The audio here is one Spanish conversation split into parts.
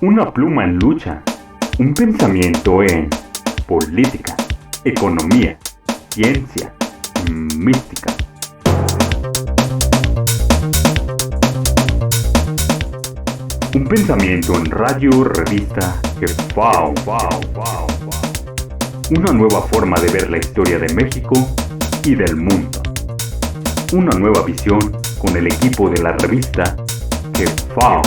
Una pluma en lucha, un pensamiento en política, economía, ciencia, mística. Un pensamiento en radio, revista, Jefao. Una nueva forma de ver la historia de México y del mundo. Una nueva visión con el equipo de la revista Jefao.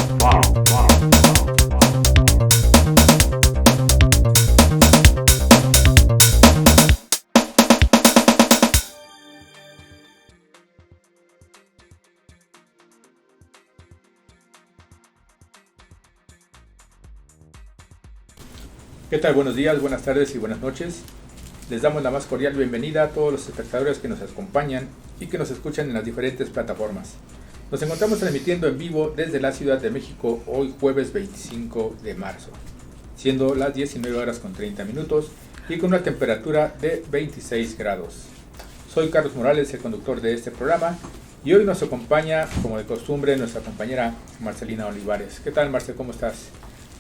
¿Qué tal? Buenos días, buenas tardes y buenas noches. Les damos la más cordial bienvenida a todos los espectadores que nos acompañan y que nos escuchan en las diferentes plataformas. Nos encontramos transmitiendo en vivo desde la Ciudad de México hoy jueves 25 de marzo, siendo las 19 horas con 30 minutos y con una temperatura de 26 grados. Soy Carlos Morales, el conductor de este programa, y hoy nos acompaña, como de costumbre, nuestra compañera Marcelina Olivares. ¿Qué tal, Marce? ¿Cómo estás?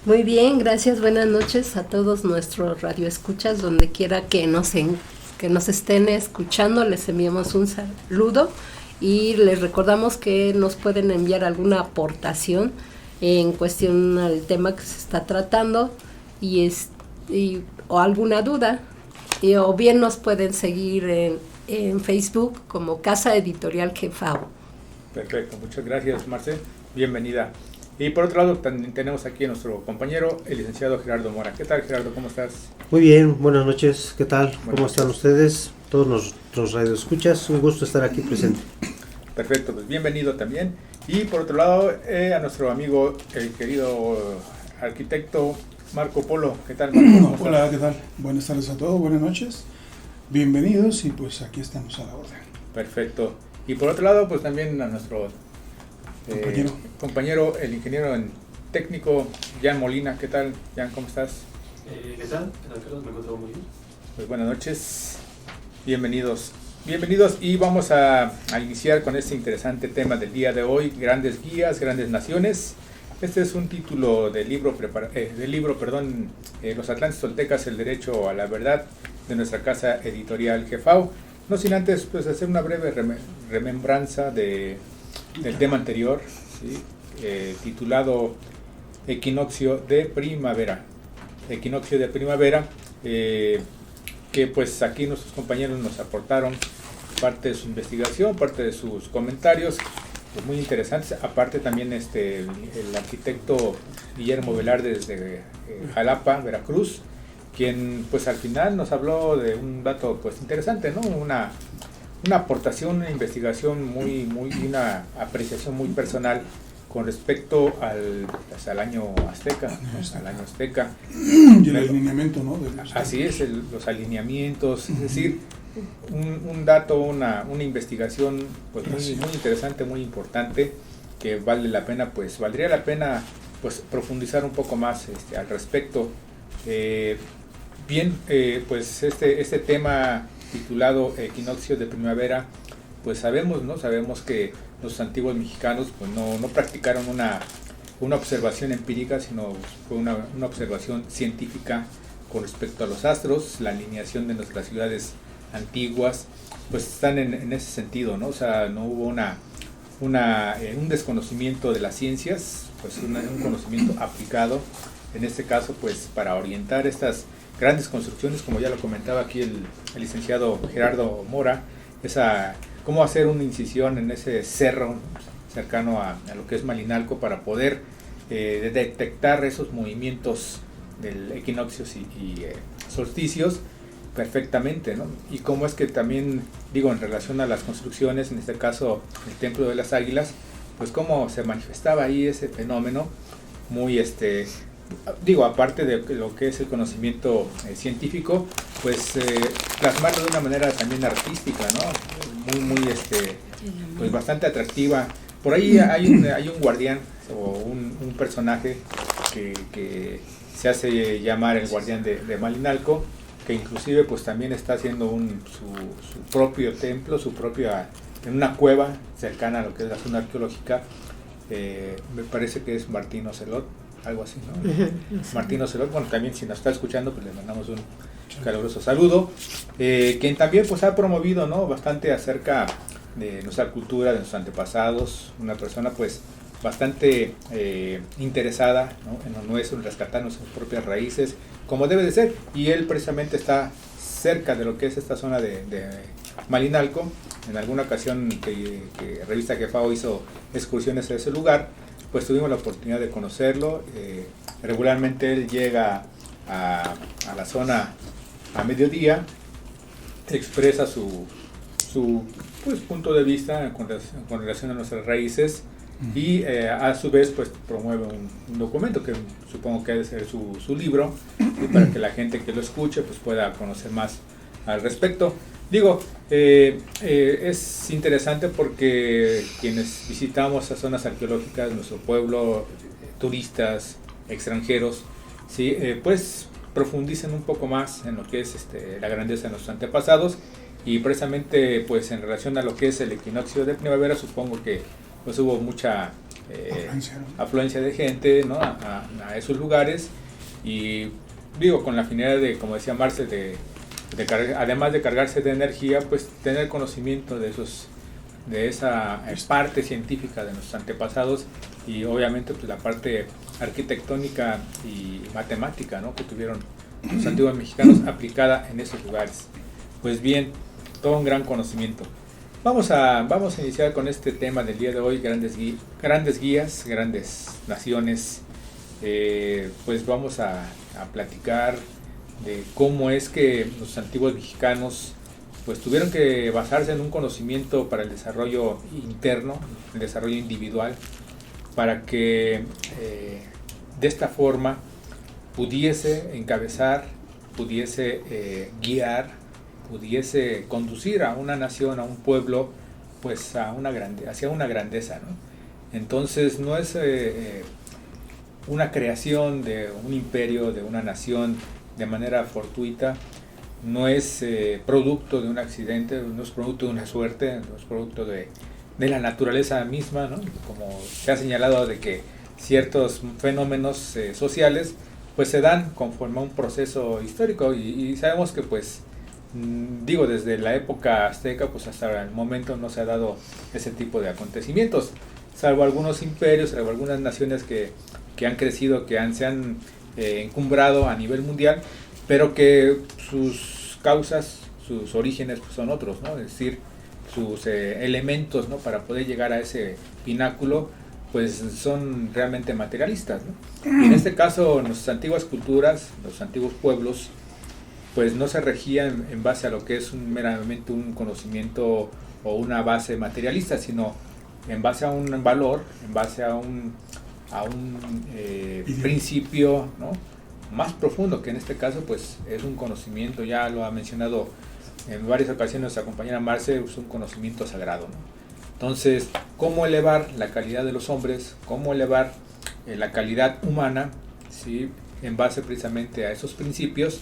Muy bien, gracias, buenas noches a todos nuestros radioescuchas, donde quiera que nos estén escuchando, les enviamos un saludo y les recordamos que nos pueden enviar alguna aportación en cuestión al tema que se está tratando o alguna duda, o bien nos pueden seguir en Facebook como Casa Editorial Jefao. Perfecto, muchas gracias, Marce, bienvenida. Y por otro lado también tenemos aquí a nuestro compañero, el licenciado Gerardo Mora. ¿Qué tal, Gerardo? ¿Cómo estás? Muy bien, buenas noches. ¿Qué tal? Buenas ¿Cómo están ustedes? Todos nuestros radioescuchas, un gusto estar aquí presente. Perfecto, pues bienvenido también. Y por otro lado, a nuestro amigo, el querido arquitecto Marco Polo. ¿Qué tal, Marco? Hola, ¿qué tal? Buenas tardes a todos, buenas noches. Bienvenidos y pues aquí estamos a la orden. Perfecto. Y por otro lado, pues también a nuestro compañero, el ingeniero en técnico, Jan Molina. ¿Qué tal, Jan? ¿Cómo estás? ¿Qué tal? Carlos? Me encuentro muy bien. Pues buenas noches, bienvenidos y vamos a iniciar con este interesante tema del día de hoy, grandes guías, grandes naciones. Este es un título del libro, Los Atlantes Toltecas, el derecho a la verdad, de nuestra casa editorial Jefao. No sin antes pues hacer una breve remembranza del tema anterior, ¿sí? Titulado Equinoccio de Primavera. Que pues aquí nuestros compañeros nos aportaron parte de su investigación, parte de sus comentarios, pues muy interesantes. Aparte también el arquitecto Guillermo Velarde desde Jalapa, Veracruz, quien pues al final nos habló de un dato pues interesante, ¿no? Una aportación, una investigación una apreciación muy personal con respecto al año azteca, Y el alineamiento, ¿no? Así es, los alineamientos, es decir, un dato, una investigación pues muy interesante, muy importante, que valdría la pena pues profundizar un poco más al respecto. Pues este tema titulado Equinoccio de Primavera, pues sabemos que los antiguos mexicanos pues no practicaron una observación empírica, sino fue una observación científica con respecto a los astros. La alineación de nuestras ciudades antiguas pues están en ese sentido, ¿no? O sea, no hubo un desconocimiento de las ciencias, pues un conocimiento aplicado, en este caso pues para orientar estas grandes construcciones, como ya lo comentaba aquí el licenciado Gerardo Mora, cómo hacer una incisión en ese cerro cercano a lo que es Malinalco para poder detectar esos movimientos del equinoccios y solsticios perfectamente, ¿no? Y cómo es que también, en relación a las construcciones, en este caso el Templo de las Águilas, pues cómo se manifestaba ahí ese fenómeno muy aparte de lo que es el conocimiento científico, pues plasmarlo de una manera también artística, ¿no? Muy pues bastante atractiva. Por ahí hay un guardián o un personaje que se hace llamar el guardián de Malinalco, que inclusive pues también está haciendo su propio templo, en una cueva cercana a lo que es la zona arqueológica. Me parece que es Martín Ocelot, algo así, ¿no? Martín Ocelot, bueno, también si nos está escuchando, pues le mandamos un caluroso saludo, quien también pues ha promovido, ¿no?, bastante acerca de nuestra cultura, de nuestros antepasados, una persona pues bastante interesada, ¿no?, en lo nuestro, en rescatar nuestras propias raíces, como debe de ser, y él precisamente está cerca de lo que es esta zona de Malinalco. En alguna ocasión que Revista GEFAO hizo excursiones a ese lugar, pues tuvimos la oportunidad de conocerlo. Regularmente él llega a la zona a mediodía, expresa su pues, punto de vista con relación a nuestras raíces, y a su vez pues promueve un documento que supongo que debe ser su libro, y para que la gente que lo escuche pues pueda conocer más al respecto. Digo, es interesante porque quienes visitamos esas zonas arqueológicas, nuestro pueblo, turistas, extranjeros, ¿sí?, pues profundicen un poco más en lo que es la grandeza de nuestros antepasados, y precisamente pues en relación a lo que es el equinoccio de primavera, supongo que pues hubo mucha afluencia de gente, ¿no?, a esos lugares, y digo, con la finalidad de, como decía Marce, además de cargarse de energía, pues tener conocimiento de esa parte científica de nuestros antepasados, y obviamente pues la parte arquitectónica y matemática, ¿no?, que tuvieron los antiguos mexicanos aplicada en esos lugares. Pues bien, todo un gran conocimiento. Vamos a iniciar con este tema del día de hoy, grandes guías, grandes naciones. Pues vamos a platicar de cómo es que los antiguos mexicanos pues tuvieron que basarse en un conocimiento para el desarrollo interno, el desarrollo individual, para que de esta forma pudiese encabezar, pudiese guiar, pudiese conducir a una nación, a un pueblo, pues hacia una grandeza, ¿no? Entonces no es una creación de un imperio, de una nación de manera fortuita, no es producto de un accidente, no es producto de una suerte, no es producto de la naturaleza misma, ¿no? Como se ha señalado de que ciertos fenómenos sociales pues se dan conforme a un proceso histórico, y sabemos que pues digo, desde la época azteca pues hasta el momento no se ha dado ese tipo de acontecimientos, salvo algunos imperios, salvo algunas naciones que han crecido, se han encumbrado a nivel mundial, pero que sus causas, sus orígenes pues son otros, ¿no? Es decir, sus elementos, ¿no?, para poder llegar a ese pináculo pues son realmente materialistas, ¿no? Y en este caso nuestras antiguas culturas, los antiguos pueblos pues no se regían en base a lo que es meramente un conocimiento o una base materialista, sino en base a un valor, en base a un principio, ¿no?, más profundo, que en este caso pues es un conocimiento, ya lo ha mencionado en varias ocasiones nuestra compañera Marce, es un conocimiento sagrado, ¿no? Entonces, ¿cómo elevar la calidad de los hombres? ¿Cómo elevar la calidad humana, ¿sí?, en base precisamente a esos principios,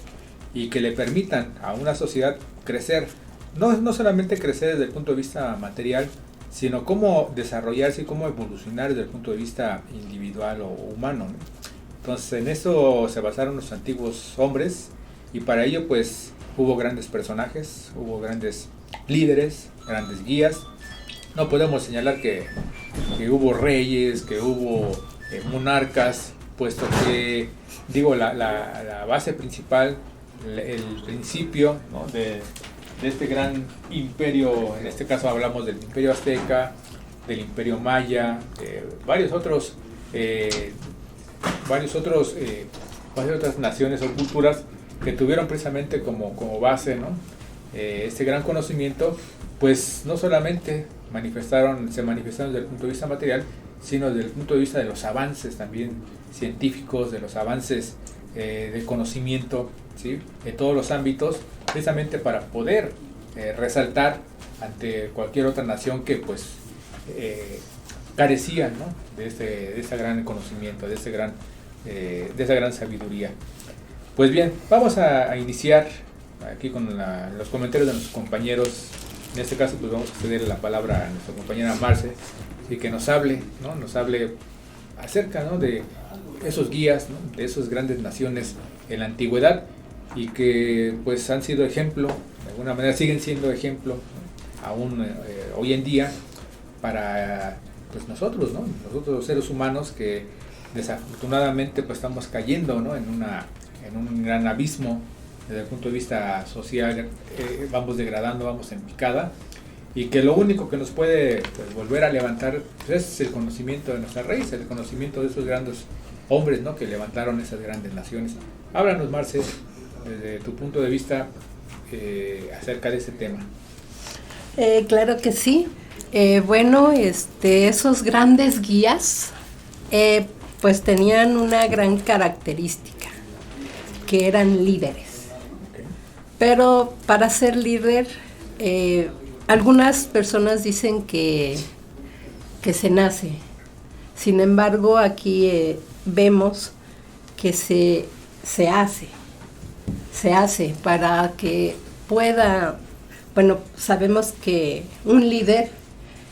y que le permitan a una sociedad crecer, no solamente crecer desde el punto de vista material, sino cómo desarrollarse y cómo evolucionar desde el punto de vista individual o humano, ¿no? Entonces en eso se basaron los antiguos hombres, y para ello pues hubo grandes personajes, hubo grandes líderes, grandes guías. No podemos señalar que hubo reyes, que hubo monarcas, puesto que digo la base principal, el principio, ¿no?, de este gran imperio, en este caso hablamos del imperio azteca, del imperio maya, varias otras naciones o culturas que tuvieron precisamente como base, ¿no?, este gran conocimiento, pues no solamente se manifestaron desde el punto de vista material, sino desde el punto de vista de los avances también científicos, de los avances de conocimiento, ¿sí?, de todos los ámbitos, precisamente para poder resaltar ante cualquier otra nación que pues carecía, ¿no?, de ese gran conocimiento, de esa gran sabiduría. Pues bien, vamos a iniciar aquí con los comentarios de nuestros compañeros. En este caso pues vamos a ceder la palabra a nuestra compañera Marce, y que nos hable, ¿no?, acerca, ¿no?, de esos guías, ¿no?, de esas grandes naciones en la antigüedad, y que pues han sido ejemplo, de alguna manera siguen siendo ejemplo, ¿no?, aún hoy en día para pues nosotros, ¿no?, nosotros los seres humanos que desafortunadamente pues estamos cayendo, ¿no?, en un gran abismo desde el punto de vista social, vamos degradando, vamos en picada, y que lo único que nos puede pues volver a levantar pues, es el conocimiento de nuestra raíz, el conocimiento de esos grandes hombres, ¿no?, que levantaron esas grandes naciones. Háblanos, Marce, desde tu punto de vista acerca de ese tema. Claro que sí. Bueno, esos grandes guías pues tenían una gran característica, que eran líderes. Okay. Pero para ser líder, algunas personas dicen que se nace. Sin embargo, aquí vemos que se hace para que pueda, bueno, sabemos que un líder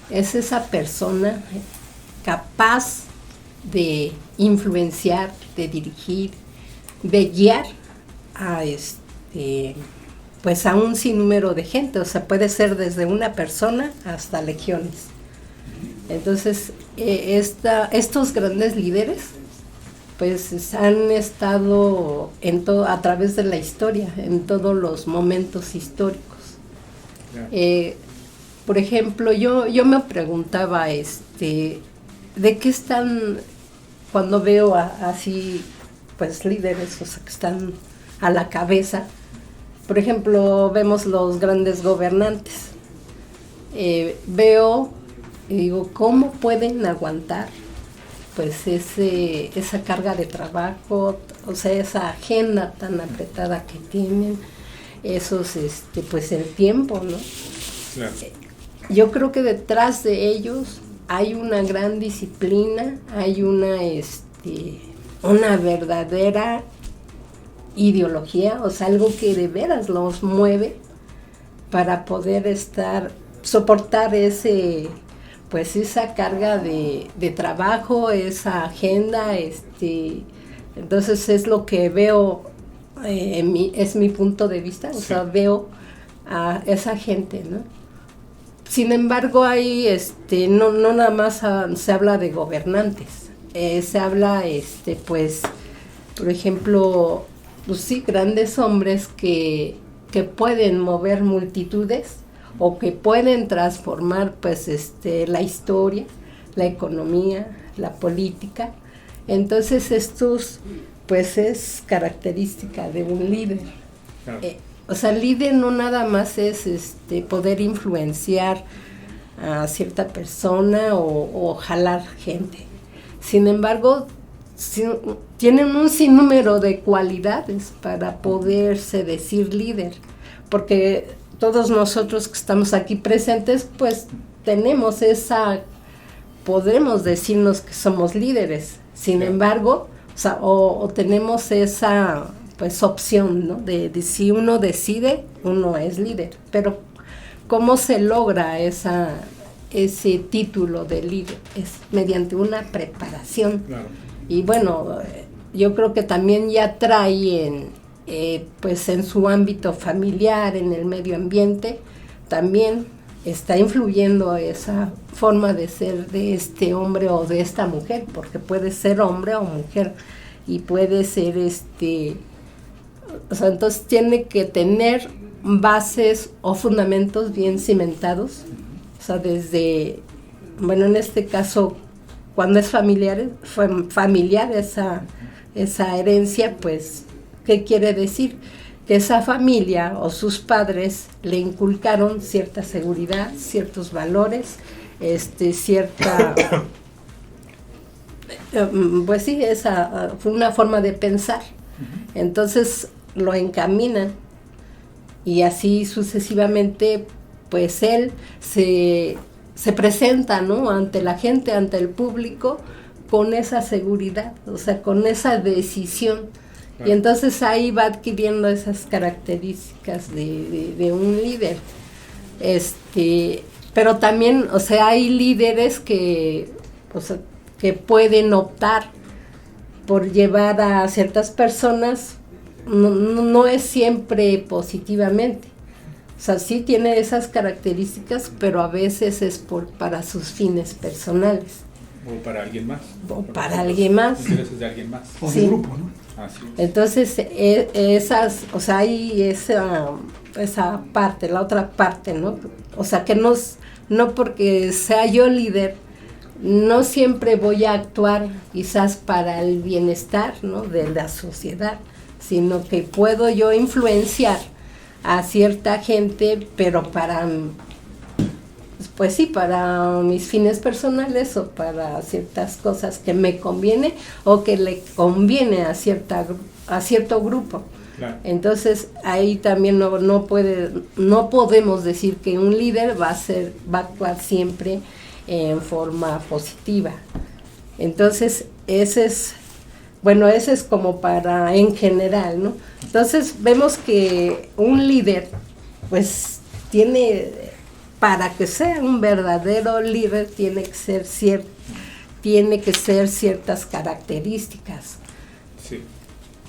es esa persona capaz de influenciar, de dirigir, de guiar a pues a un sinnúmero de gente, o sea, puede ser desde una persona hasta legiones. Entonces, estos grandes líderes pues han estado a través de la historia, en todos los momentos históricos. Por ejemplo, yo me preguntaba, ¿de qué están, cuando veo así, pues líderes, o sea, que están a la cabeza? Por ejemplo, vemos los grandes gobernantes. Veo y digo, ¿cómo pueden aguantar pues esa carga de trabajo, o sea, esa agenda tan apretada que tienen, pues el tiempo, ¿no? Claro. Yo creo que detrás de ellos hay una gran disciplina, hay una verdadera ideología, o sea, algo que de veras los mueve para poder soportar pues esa carga de trabajo, esa agenda, entonces es lo que veo, es mi punto de vista, o sea, veo a esa gente, ¿no? Sin embargo, hay, no nada más se habla de gobernantes, se habla, pues, por ejemplo, pues sí, grandes hombres que pueden mover multitudes, o que pueden transformar pues la historia, la economía, la política. Entonces estos pues es característica de un líder. Claro. O sea, el líder no nada más es poder influenciar a cierta persona o jalar gente. Sin embargo, tienen un sinnúmero de cualidades para poderse decir líder, porque todos nosotros que estamos aquí presentes, pues tenemos podremos decirnos que somos líderes. Sin embargo, o tenemos esa pues opción, ¿no? De si uno decide, uno es líder. Pero ¿cómo se logra ese título de líder? Es mediante una preparación. Claro. Y bueno, yo creo que también ya trae pues en su ámbito familiar, en el medio ambiente, también está influyendo esa forma de ser de este hombre o de esta mujer, porque puede ser hombre o mujer, y puede ser o sea, entonces tiene que tener bases o fundamentos bien cimentados, o sea, desde, bueno, en este caso, cuando es familiar esa herencia, pues, ¿qué quiere decir? Que esa familia o sus padres le inculcaron cierta seguridad, ciertos valores, cierta, pues sí, esa fue una forma de pensar. Entonces lo encaminan y así sucesivamente, pues él se presenta, ¿no?, ante la gente, ante el público, con esa seguridad, o sea, con esa decisión. Y entonces ahí va adquiriendo esas características de un líder. Pero también, o sea, hay líderes que pueden optar por llevar a ciertas personas, no es siempre positivamente. O sea, sí tiene esas características, pero a veces es para sus fines personales. O para alguien más. O para alguien más. Intereses de alguien más. O Sí. de grupo, ¿no? Así es. Entonces, o sea, hay esa parte, la otra parte, ¿no? O sea, que no porque sea yo líder, no siempre voy a actuar quizás para el bienestar, ¿no?, de la sociedad, sino que puedo yo influenciar a cierta gente, pero pues sí, para mis fines personales o para ciertas cosas que me conviene o que le conviene a cierto grupo. Claro. Entonces ahí también no podemos decir que un líder va a actuar siempre en forma positiva. Entonces ese es como para en general, ¿no? Entonces vemos que un líder pues para que sea un verdadero líder tiene que ser ciertas características. Sí.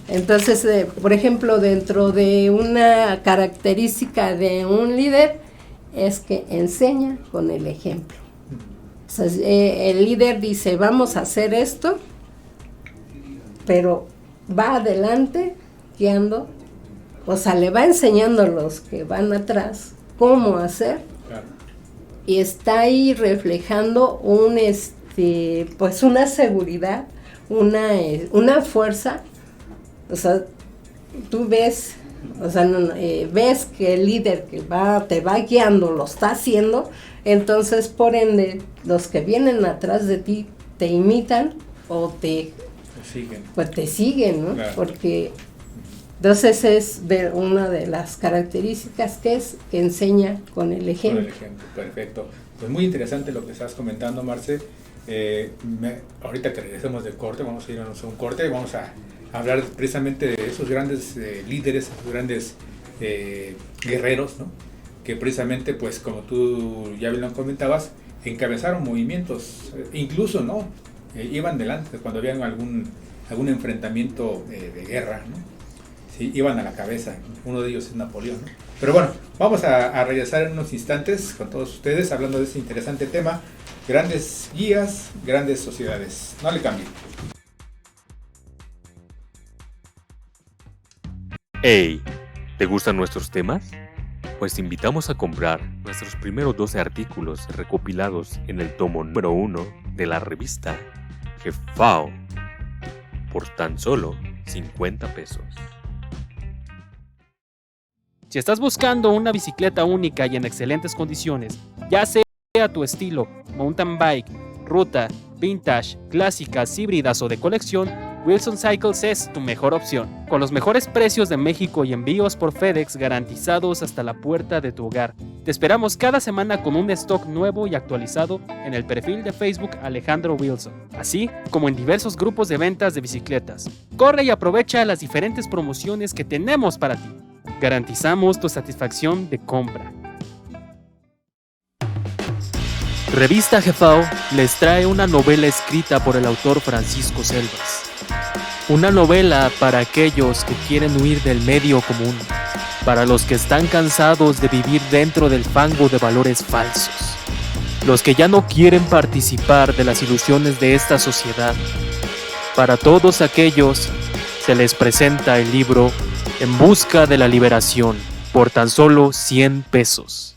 Entonces, por ejemplo, dentro de una característica de un líder es que enseña con el ejemplo. O sea, el líder dice, vamos a hacer esto, pero va adelante guiando, o sea, le va enseñando a los que van atrás cómo hacer. Claro. Y está ahí reflejando pues una seguridad, una fuerza. O sea, tú ves, ves que el líder que te va guiando lo está haciendo, entonces por ende los que vienen atrás de ti te imitan o te siguen, ¿no? Claro. Porque entonces es una de las características que enseña con el ejemplo. Con el ejemplo, perfecto. Pues muy interesante lo que estás comentando, Marce. Ahorita que regresemos del corte, vamos a irnos a un corte y vamos a hablar precisamente de esos grandes líderes, esos grandes guerreros, ¿no? Que precisamente, pues como tú ya bien lo comentabas, encabezaron movimientos, incluso, ¿no? Iban delante cuando había algún enfrentamiento de guerra, ¿no? Sí, iban a la cabeza. Uno de ellos es Napoleón, ¿no? Pero bueno, vamos a regresar en unos instantes con todos ustedes hablando de este interesante tema, grandes guías, grandes sociedades. No le cambien. Hey, ¿te gustan nuestros temas? Pues te invitamos a comprar nuestros primeros 12 artículos recopilados en el tomo número 1 de la revista Jefao por tan solo 50 pesos. Si estás buscando una bicicleta única y en excelentes condiciones, ya sea tu estilo, mountain bike, ruta, vintage, clásicas, híbridas o de colección, Wilson Cycles es tu mejor opción. Con los mejores precios de México y envíos por FedEx garantizados hasta la puerta de tu hogar. Te esperamos cada semana con un stock nuevo y actualizado en el perfil de Facebook Alejandro Wilson, así como en diversos grupos de ventas de bicicletas. Corre y aprovecha las diferentes promociones que tenemos para ti. Garantizamos tu satisfacción de compra. Revista Jefao les trae una novela escrita por el autor Francisco Selvas. Una novela para aquellos que quieren huir del medio común, para los que están cansados de vivir dentro del fango de valores falsos, los que ya no quieren participar de las ilusiones de esta sociedad. Para todos aquellos se les presenta el libro En busca de la liberación por tan solo 100 pesos.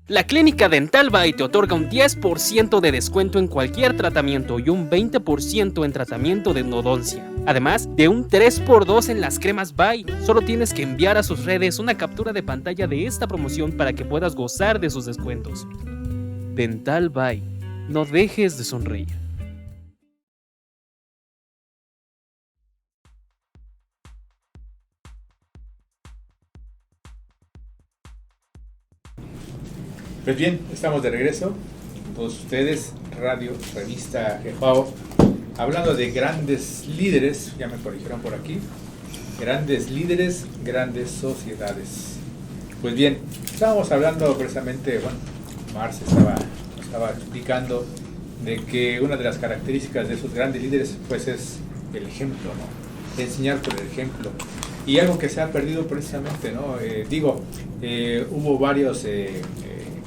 La Clínica Dental By te otorga un 10% de descuento en cualquier tratamiento y un 20% en tratamiento de endodoncia. Además de un 3x2 en las cremas By. Solo tienes que enviar a sus redes una captura de pantalla de esta promoción para que puedas gozar de sus descuentos. Dental By. No dejes de sonreír. Pues bien, estamos de regreso con todos ustedes, Radio Revista Jefao, hablando de grandes líderes, ya me corrigieron por aquí, grandes líderes, grandes sociedades. Pues bien, estábamos hablando precisamente, bueno, Marce estaba explicando de que una de las características de esos grandes líderes pues es el ejemplo, ¿no? Enseñar por el ejemplo. Y algo que se ha perdido precisamente, ¿no? Hubo varios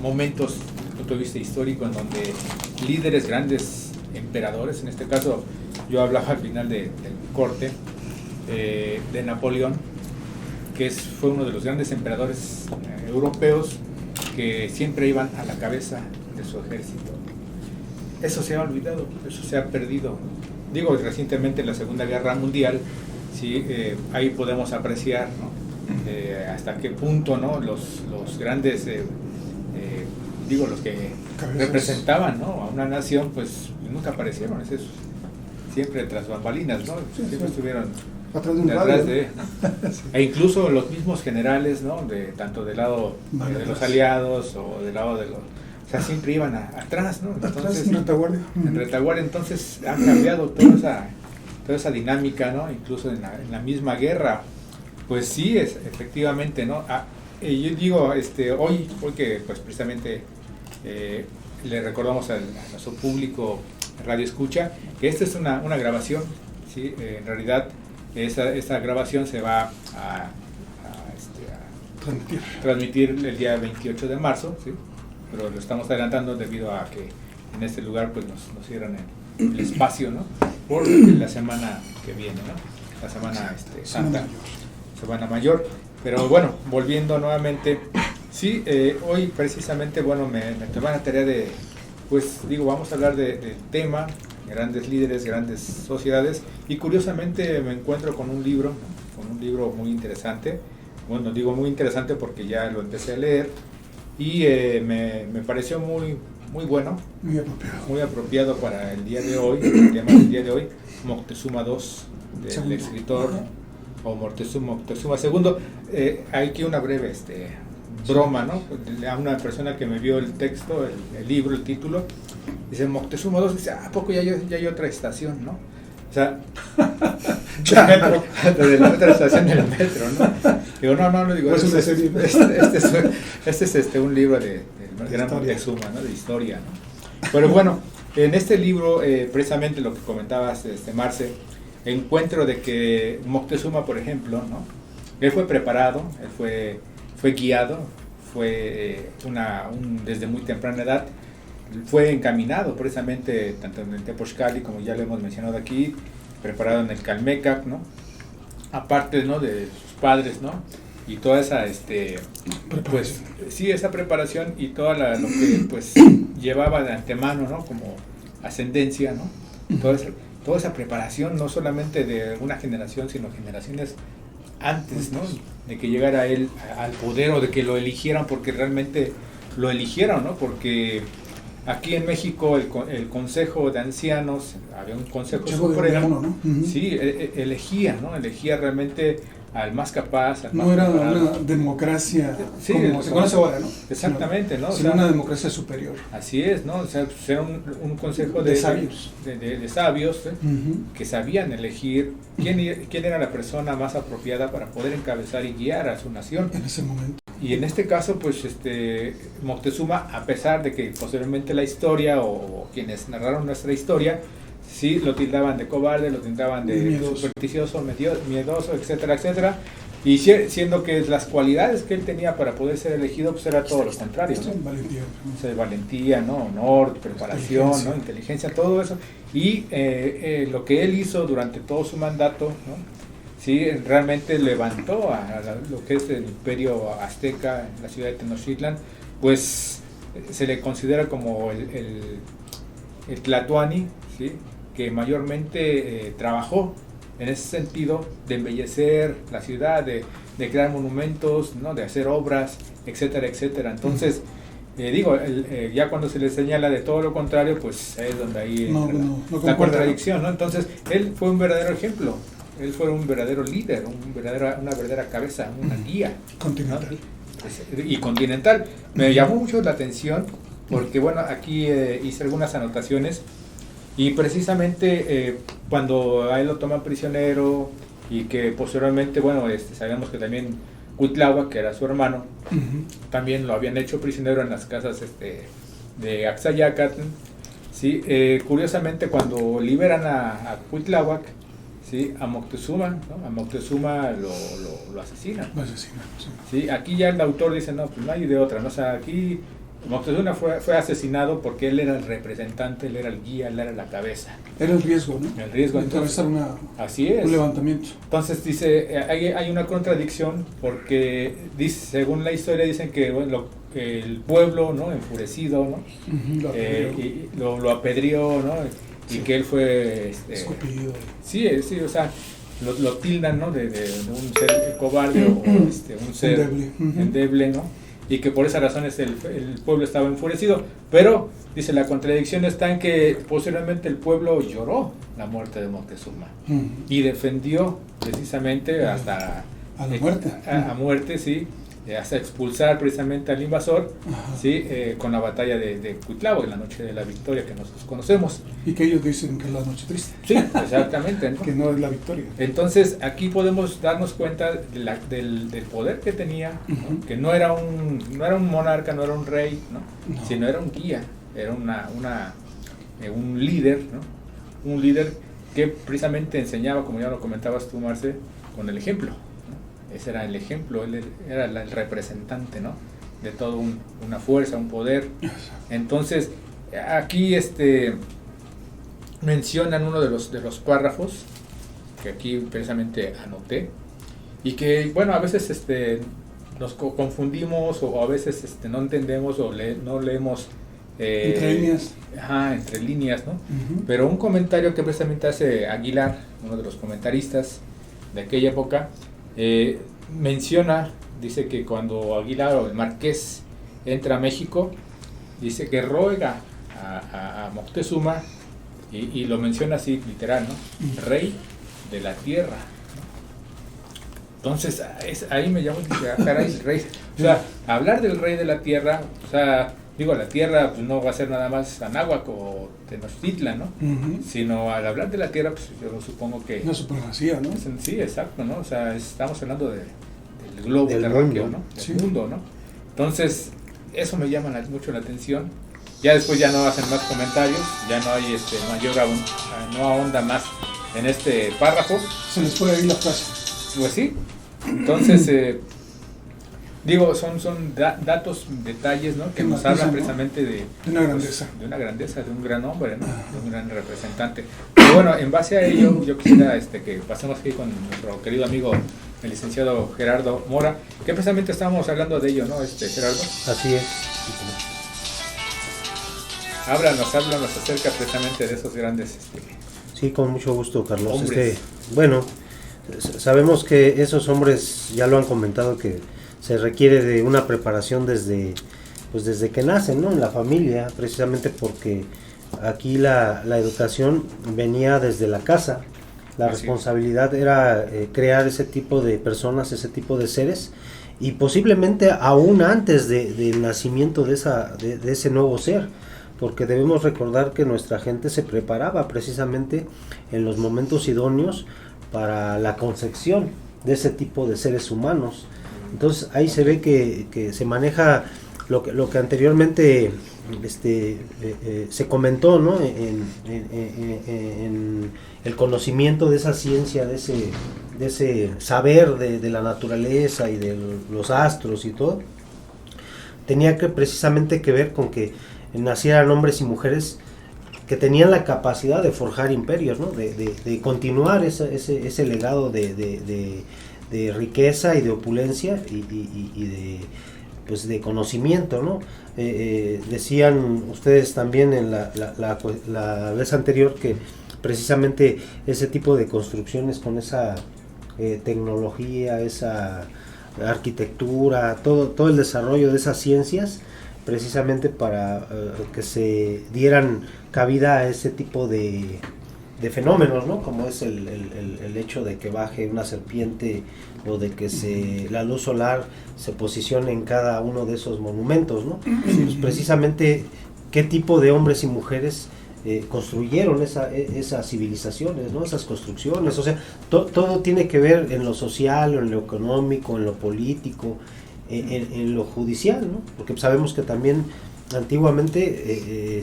momentos desde el punto de vista histórico en donde líderes, grandes emperadores, en este caso yo hablaba al final del corte de Napoleón, que fue uno de los grandes emperadores europeos que siempre iban a la cabeza de su ejército. Eso se ha olvidado, eso se ha perdido. Digo, recientemente en la Segunda Guerra Mundial, sí, ahí podemos apreciar, ¿no? Hasta qué punto, ¿no? los grandes, los que representaban, ¿no? A una nación, pues nunca aparecieron, es eso. Siempre tras bambalinas, ¿no? Siempre estuvieron detrás de, e incluso los mismos generales, ¿no? Tanto del lado de los aliados o del lado de los, o sea, siempre iban atrás, ¿no? Entonces, en retaguardia. En retaguardia, entonces ha cambiado toda esa dinámica, ¿no? Incluso en la misma guerra, pues sí, efectivamente, ¿no? Yo digo, hoy que pues precisamente le recordamos a nuestro público Radio Escucha que esta es una grabación, ¿sí? En realidad esta grabación se va a transmitir el día 28 de marzo, ¿sí? Pero lo estamos adelantando debido a que en este lugar pues nos cierran el espacio, ¿no? Por la semana que viene, ¿no? La semana santa, Semana Mayor. Pero bueno, volviendo nuevamente, sí, hoy precisamente, bueno, me tomé la tarea de, pues digo, vamos a hablar del tema, grandes líderes, grandes sociedades, y curiosamente me encuentro con un libro muy interesante. Bueno, digo muy interesante porque ya lo empecé a leer y me pareció muy bueno, muy apropiado para el día de hoy, el tema del día de hoy, Moctezuma II, del escritor o Moctezuma II. Hay aquí una breve broma, ¿no? A una persona que me vio el texto, el libro, el título, dice Moctezuma II, dice, ¿a poco ya hay otra estación, no? O sea, de la otra estación del metro, ¿no? Digo, no, digo, este es un libro del gran Moctezuma, ¿no? De historia, ¿no? Pero bueno, en este libro, precisamente lo que comentabas, Marce, encuentro de que Moctezuma, por ejemplo, ¿no? Él fue preparado, él fue guiado, fue desde muy temprana edad, fue encaminado precisamente tanto en el Tepochcali, como ya lo hemos mencionado aquí, preparado en el Calmecac, ¿no? Aparte, ¿no? De sus padres, ¿no? Y toda esa, pues, sí, esa preparación y toda lo que, pues, llevaba de antemano, ¿no? Como ascendencia, ¿no? Toda esa preparación, no solamente de una generación, sino generaciones antes, ¿no? De que llegara él al poder o de que lo eligieran, porque realmente lo eligieron, ¿no? Porque aquí en México el Consejo de Ancianos, había un Consejo Supremo, ¿no? Sí, elegía, ¿no? Elegía realmente al más capaz, al más era preparado. Una democracia, sí, como se conoce ahora, ¿no? Exactamente, ¿no? Sino una democracia superior. Así es, ¿no? O sea, era un consejo de sabios, de sabios, que sabían elegir quién era la persona más apropiada para poder encabezar y guiar a su nación. En ese momento. Y en este caso, pues, Moctezuma, a pesar de que posteriormente la historia o quienes narraron nuestra historia, sí lo tildaban de cobarde, lo tildaban de supersticioso, miedoso, etcétera, etcétera, y siendo que las cualidades que él tenía para poder ser elegido, pues era todo lo contrario, ¿no? Valentía, ¿no? Honor, preparación, ¿no? Inteligencia, todo eso, y lo que él hizo durante todo su mandato, ¿no? Sí, realmente levantó a lo que es el imperio azteca en la ciudad de Tenochtitlan, pues se le considera como el Tlatoani, ¿sí? Que mayormente trabajó en ese sentido de embellecer la ciudad, de crear monumentos, ¿no? De hacer obras, etcétera, etcétera. Entonces, ya cuando se le señala de todo lo contrario, pues es donde ahí la contradicción, ¿no? Entonces, él fue un verdadero ejemplo. Él fue un verdadero líder, una verdadera cabeza, una guía. Continental. ¿No? Y continental. Me llamó mucho la atención porque, bueno, aquí hice algunas anotaciones y precisamente cuando a él lo toman prisionero y que posteriormente, bueno, sabemos que también Cuitláhuac, que era su hermano, también lo habían hecho prisionero en las casas de Axayácatl. Sí, curiosamente cuando liberan a Cuitláhuac, sí, a Moctezuma, ¿no? A Moctezuma lo asesinan. Lo asesinan, sí. Sí, aquí ya el autor dice, no, pues no hay de otra, ¿no? O sea, aquí Moctezuma fue asesinado porque él era el representante, él era el guía, él era la cabeza. Era el riesgo, ¿no? El riesgo. De encabezar Así es. un levantamiento. Entonces dice, hay una contradicción porque dice, según la historia dicen que bueno, el pueblo, ¿no? Enfurecido, ¿no? Lo apedreó, ¿no? Y que él fue escupido. Sí, o sea, lo tildan, ¿no? De un ser cobarde o un ser endeble, ¿no? Y que por esa razón el pueblo estaba enfurecido. Pero, dice, la contradicción está en que posteriormente el pueblo lloró la muerte de Moctezuma y defendió precisamente hasta a la muerte. A muerte, sí, hasta expulsar precisamente al invasor, sí, con la batalla de Cuitláhuac, en la noche de la victoria que nosotros conocemos. Y que ellos dicen que es la noche triste. Sí, exactamente, ¿no? Que no es la victoria. Entonces aquí podemos darnos cuenta del poder que tenía, ¿no? Que no era un monarca, no era un rey, ¿no? Sino era un guía, era un líder, ¿no? Un líder que precisamente enseñaba, como ya lo comentabas tú, Marce, con el ejemplo. Ese era el ejemplo, él era el representante, ¿no? De toda una fuerza, un poder. Entonces, aquí mencionan uno de los párrafos que aquí precisamente anoté y que, bueno, a veces nos confundimos o a veces no entendemos o no leemos entre líneas. Entre líneas, ¿no? Pero un comentario que precisamente hace Aguilar, uno de los comentaristas de aquella época, menciona, dice que cuando Aguilar o el Marqués entra a México, dice que ruega a Moctezuma, y lo menciona así literal, ¿no? Rey de la tierra, ¿no? Entonces ahí me llamo y dije, caray, el rey, o sea, hablar del rey de la tierra, o sea, digo, la tierra pues no va a ser nada más Anáhuac o Tenochtitlan, ¿no? Sino al hablar de la tierra, pues yo supongo que... Una supremacía, ¿no? Sí, exacto, ¿no? O sea, estamos hablando del globo terráqueo, ¿no? Del mundo, ¿no? Entonces, eso me llama mucho la atención. Ya después ya no hacen más comentarios, ya no hay no ahonda más en este párrafo. Se les puede ir la frase. Pues sí. Entonces, digo, son datos, detalles, ¿no? Que nos hablan precisamente de una grandeza. Pues, de una grandeza, de un gran hombre, ¿no? De un gran representante. Pero bueno, en base a ello, yo quisiera que pasemos aquí con nuestro querido amigo, el licenciado Gerardo Mora, que precisamente estábamos hablando de ello, ¿no, Gerardo? Así es. Háblanos acerca precisamente de esos grandes... Sí, con mucho gusto, Carlos. Hombres. Bueno, sabemos que esos hombres, ya lo han comentado, que se requiere de una preparación desde que nacen, ¿no? En la familia, precisamente porque aquí la educación venía desde la casa. La responsabilidad era crear ese tipo de personas, ese tipo de seres, y posiblemente aún antes del nacimiento de ese nuevo ser, porque debemos recordar que nuestra gente se preparaba precisamente en los momentos idóneos para la concepción de ese tipo de seres humanos. Entonces ahí se ve que se maneja lo que anteriormente se comentó, ¿no? En el conocimiento de esa ciencia, de ese saber de la naturaleza y de los astros y todo, tenía que precisamente que ver con que nacieran hombres y mujeres que tenían la capacidad de forjar imperios, ¿no? de continuar ese legado de riqueza y de opulencia y de conocimiento, ¿no? Decían ustedes también en la vez anterior que precisamente ese tipo de construcciones con esa tecnología, esa arquitectura, todo el desarrollo de esas ciencias, precisamente para que se dieran cabida a ese tipo de fenómenos, ¿no? Como es el hecho de que baje una serpiente o de que la luz solar se posicione en cada uno de esos monumentos, ¿no? Pues precisamente qué tipo de hombres y mujeres construyeron esas civilizaciones, ¿no? Esas construcciones, o sea, todo tiene que ver en lo social, en lo económico, en lo político, en lo judicial, ¿no? Porque sabemos que también antiguamente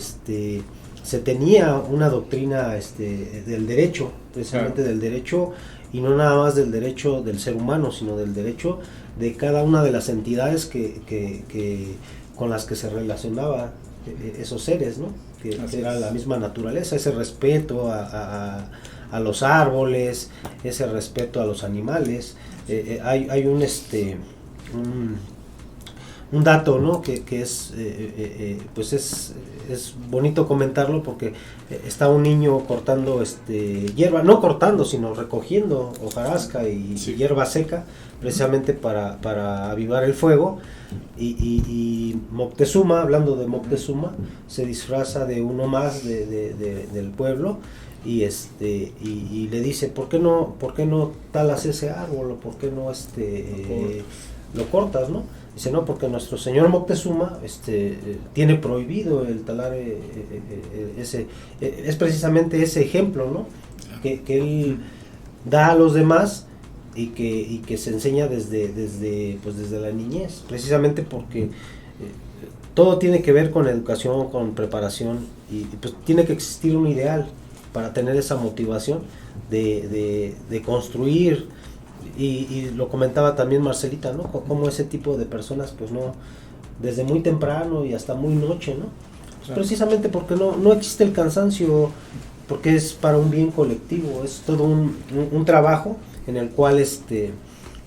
se tenía una doctrina del derecho, precisamente del derecho, y no nada más del derecho del ser humano, sino del derecho de cada una de las entidades que con las que se relacionaba esos seres, ¿no? Que era la misma naturaleza, ese respeto a los árboles, ese respeto a los animales. Hay un dato, ¿no? que es pues es bonito comentarlo, porque está un niño cortando hierba, no cortando, sino recogiendo hojarasca y hierba seca, precisamente para avivar el fuego, y Moctezuma, hablando de Moctezuma, se disfraza de uno más del pueblo, y le dice, ¿por qué no talas ese árbol, o por qué no lo cortas, ¿no? Dice, no, porque nuestro señor Moctezuma tiene prohibido el talar es precisamente ese ejemplo, ¿no? Que él da a los demás, y que se enseña desde la niñez, precisamente porque todo tiene que ver con educación, con preparación, y pues tiene que existir un ideal para tener esa motivación de construir. Y lo comentaba también Marcelita, ¿no? Como ese tipo de personas, pues no, desde muy temprano y hasta muy noche, ¿no? Pues precisamente porque no existe el cansancio, porque es para un bien colectivo, es todo un trabajo en el cual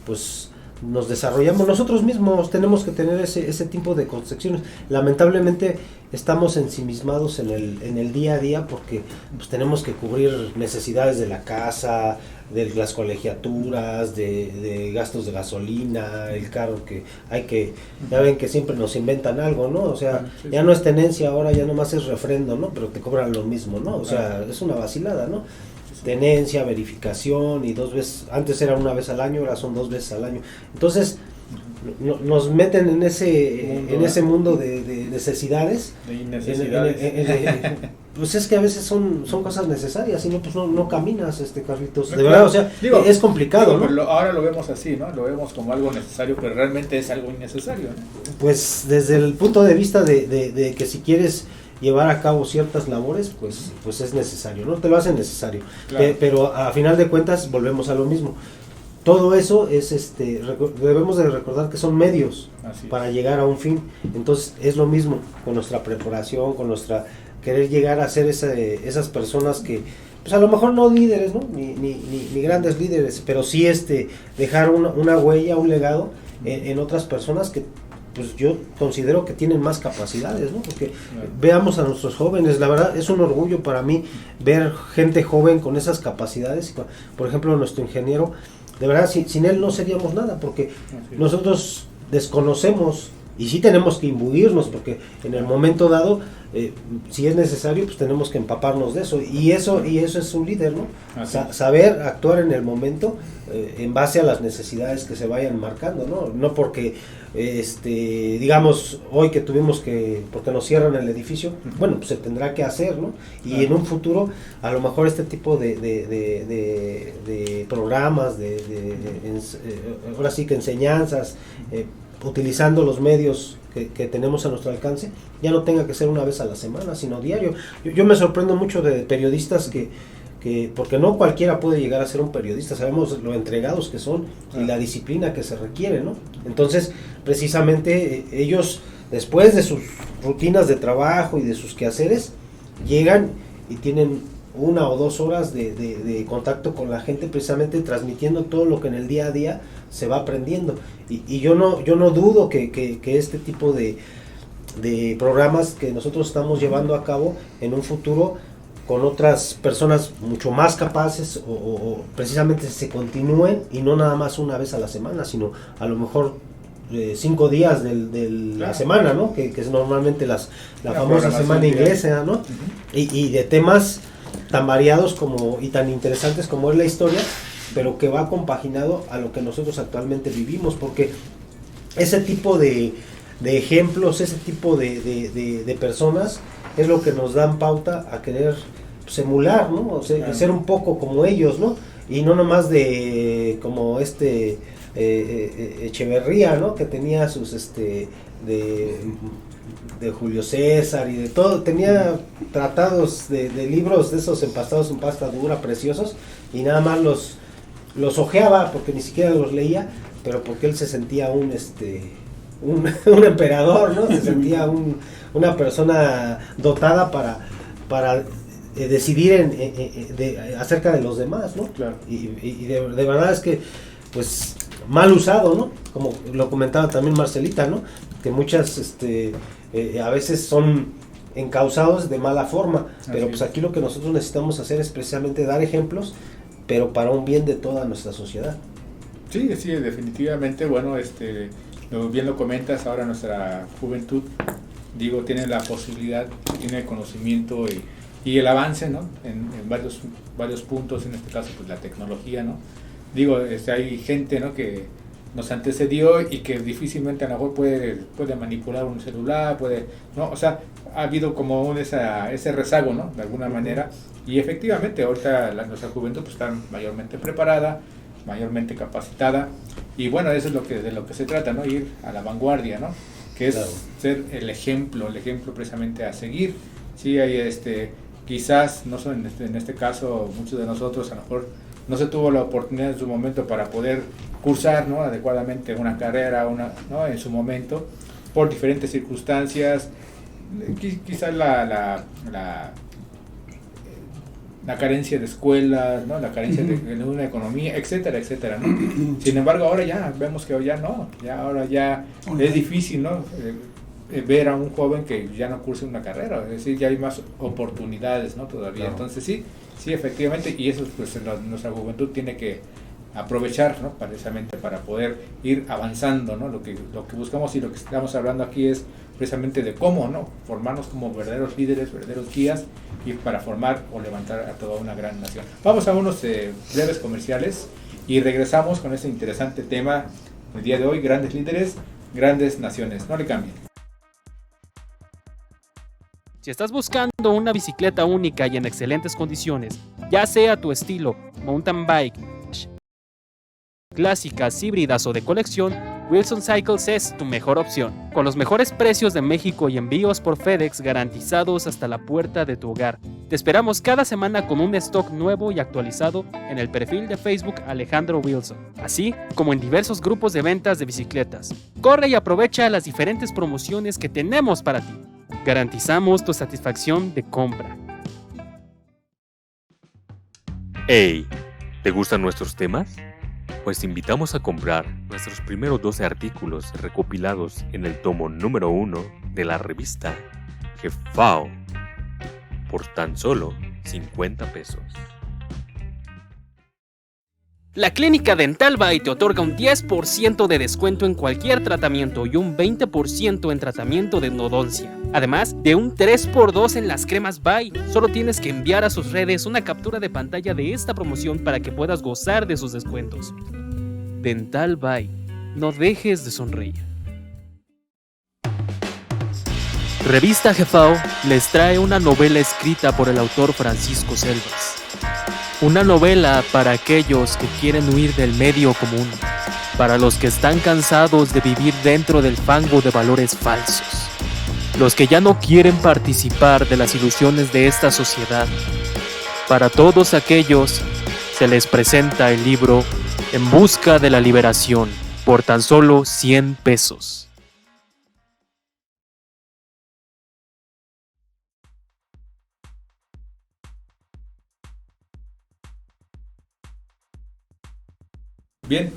pues nos desarrollamos nosotros mismos. Tenemos que tener ese tipo de concepciones. Lamentablemente estamos ensimismados en el día a día, porque pues tenemos que cubrir necesidades de la casa, de las colegiaturas, de gastos de gasolina, el carro que hay que, ya ven que siempre nos inventan algo, ¿no? O sea, ya no es tenencia, ahora ya nomás es refrendo, ¿no? Pero te cobran lo mismo, ¿no? O sea, es una vacilada, ¿no? Tenencia, verificación, y 2 veces, antes era 1 vez al año, ahora son 2 veces al año. Entonces nos meten en ese mundo de necesidades, de innecesidades. Pues es que a veces son cosas necesarias, y no, pues no caminas, Carlitos, de verdad, o sea, es complicado, ¿no? Ahora lo vemos así, ¿no? Lo vemos como algo necesario, pero realmente es algo innecesario, ¿no? Pues desde el punto de vista de que si quieres llevar a cabo ciertas labores, pues es necesario, ¿no? Te lo hacen necesario. Claro. Pero a final de cuentas volvemos a lo mismo. Todo eso es debemos de recordar que son medios para llegar a un fin. Entonces es lo mismo con nuestra preparación, con nuestra querer llegar a ser esas personas que, pues a lo mejor no líderes, ¿no? Ni grandes líderes, pero sí dejar una huella, un legado en otras personas que, pues yo considero que tienen más capacidades, ¿no? Porque veamos a nuestros jóvenes, la verdad es un orgullo para mí ver gente joven con esas capacidades. Por ejemplo, nuestro ingeniero, de verdad, sin él no seríamos nada, porque nosotros desconocemos, y sí tenemos que imbuirnos, porque en el momento dado, si es necesario, pues tenemos que empaparnos de eso, y eso es un líder, ¿no? Saber actuar en el momento, en base a las necesidades que se vayan marcando, ¿no? No porque digamos hoy que porque nos cierran el edificio, bueno, pues se tendrá que hacer, ¿no? Y en un futuro a lo mejor este tipo de programas, ahora sí que enseñanzas, utilizando los medios que tenemos a nuestro alcance, ya no tenga que ser 1 vez a la semana, sino diario. Yo me sorprendo mucho de periodistas que porque no cualquiera puede llegar a ser un periodista, sabemos lo entregados que son y la disciplina que se requiere, ¿no? Entonces, precisamente ellos, después de sus rutinas de trabajo y de sus quehaceres, llegan y tienen 1 o 2 horas de contacto con la gente, precisamente transmitiendo todo lo que en el día a día se va aprendiendo. Y yo no dudo que este tipo de programas que nosotros estamos llevando a cabo en un futuro, con otras personas mucho más capaces, o precisamente se continúen, y no nada más 1 vez a la semana, sino a lo mejor 5 días de la semana, ¿no? Que es normalmente la famosa semana inglesa, ¿no? Y de temas tan variados y tan interesantes como es la historia, pero que va compaginado a lo que nosotros actualmente vivimos, porque ese tipo de ejemplos, ese tipo de personas es lo que nos dan pauta a querer emular, ¿no? O sea, ser un poco como ellos, ¿no? Y no nomás como Echeverría, ¿no? Que tenía sus de Julio César y de todo, tenía tratados de libros de esos empastados en pasta dura, preciosos, y nada más los hojeaba porque ni siquiera los leía, pero porque él se sentía un emperador, ¿no? Se sentía una persona dotada para decidir acerca de los demás, ¿no? Claro. Y de verdad es que, pues, mal usado, ¿no? Como lo comentaba también Marcelita, ¿no? Que muchas, a veces son encausados de mala forma, pero pues aquí lo que nosotros necesitamos hacer es precisamente dar ejemplos, pero para un bien de toda nuestra sociedad. Sí, definitivamente, bueno, bien lo comentas, ahora nuestra juventud, digo, tiene la posibilidad, tiene el conocimiento y el avance, ¿no? En varios puntos, en este caso, pues la tecnología, ¿no? Digo, hay gente, ¿no? Que nos antecedió y que difícilmente a lo mejor puede manipular un celular, ¿no? O sea, ha habido como ese rezago, ¿no? De alguna manera, y efectivamente ahorita nuestra juventud pues está mayormente preparada, mayormente capacitada, y bueno, eso es de lo que se trata, ¿no? Ir a la vanguardia, ¿no? Que es ser el ejemplo precisamente a seguir. Sí, hay quizás, no son en este caso, muchos de nosotros a lo mejor no se tuvo la oportunidad en su momento para poder cursar, ¿no? Adecuadamente una carrera, ¿no? En su momento, por diferentes circunstancias, quizás la carencia de escuelas, ¿no? La carencia de una economía, etcétera, etcétera, ¿no? Sin embargo, ahora ya vemos que ahora ya es difícil, ¿no? Ver a un joven que ya no curse una carrera, es decir, ya hay más oportunidades, ¿no? Todavía, entonces sí, efectivamente, y eso pues nuestra juventud tiene que aprovechar, ¿no? Precisamente para poder ir avanzando, ¿no? Lo que buscamos y lo que estamos hablando aquí es precisamente de cómo, ¿no? Formarnos como verdaderos líderes, verdaderos guías, y para formar o levantar a toda una gran nación. Vamos a unos breves comerciales y regresamos con este interesante tema el día de hoy: grandes líderes, grandes naciones. No le cambien. Si estás buscando una bicicleta única y en excelentes condiciones, ya sea tu estilo, mountain bike, clásicas, híbridas o de colección, Wilson Cycles es tu mejor opción. Con los mejores precios de México y envíos por FedEx garantizados hasta la puerta de tu hogar. Te esperamos cada semana con un stock nuevo y actualizado en el perfil de Facebook Alejandro Wilson, así como en diversos grupos de ventas de bicicletas. Corre y aprovecha las diferentes promociones que tenemos para ti. Garantizamos tu satisfacción de compra. Hey, ¿te gustan nuestros temas? Pues te invitamos a comprar nuestros primeros 12 artículos recopilados en el tomo número 1 de la revista Jefao por tan solo 50 pesos. La clínica Dental By te otorga un 10% de descuento en cualquier tratamiento y un 20% en tratamiento de endodoncia. Además de un 3x2 en las cremas By. Solo tienes que enviar a sus redes una captura de pantalla de esta promoción para que puedas gozar de sus descuentos. Dental By. No dejes de sonreír. Revista Jefao les trae una novela escrita por el autor Francisco Selvas. Una novela para aquellos que quieren huir del medio común, para los que están cansados de vivir dentro del fango de valores falsos, los que ya no quieren participar de las ilusiones de esta sociedad. Para todos aquellos se les presenta el libro En busca de la liberación por tan solo 100 pesos. Bien,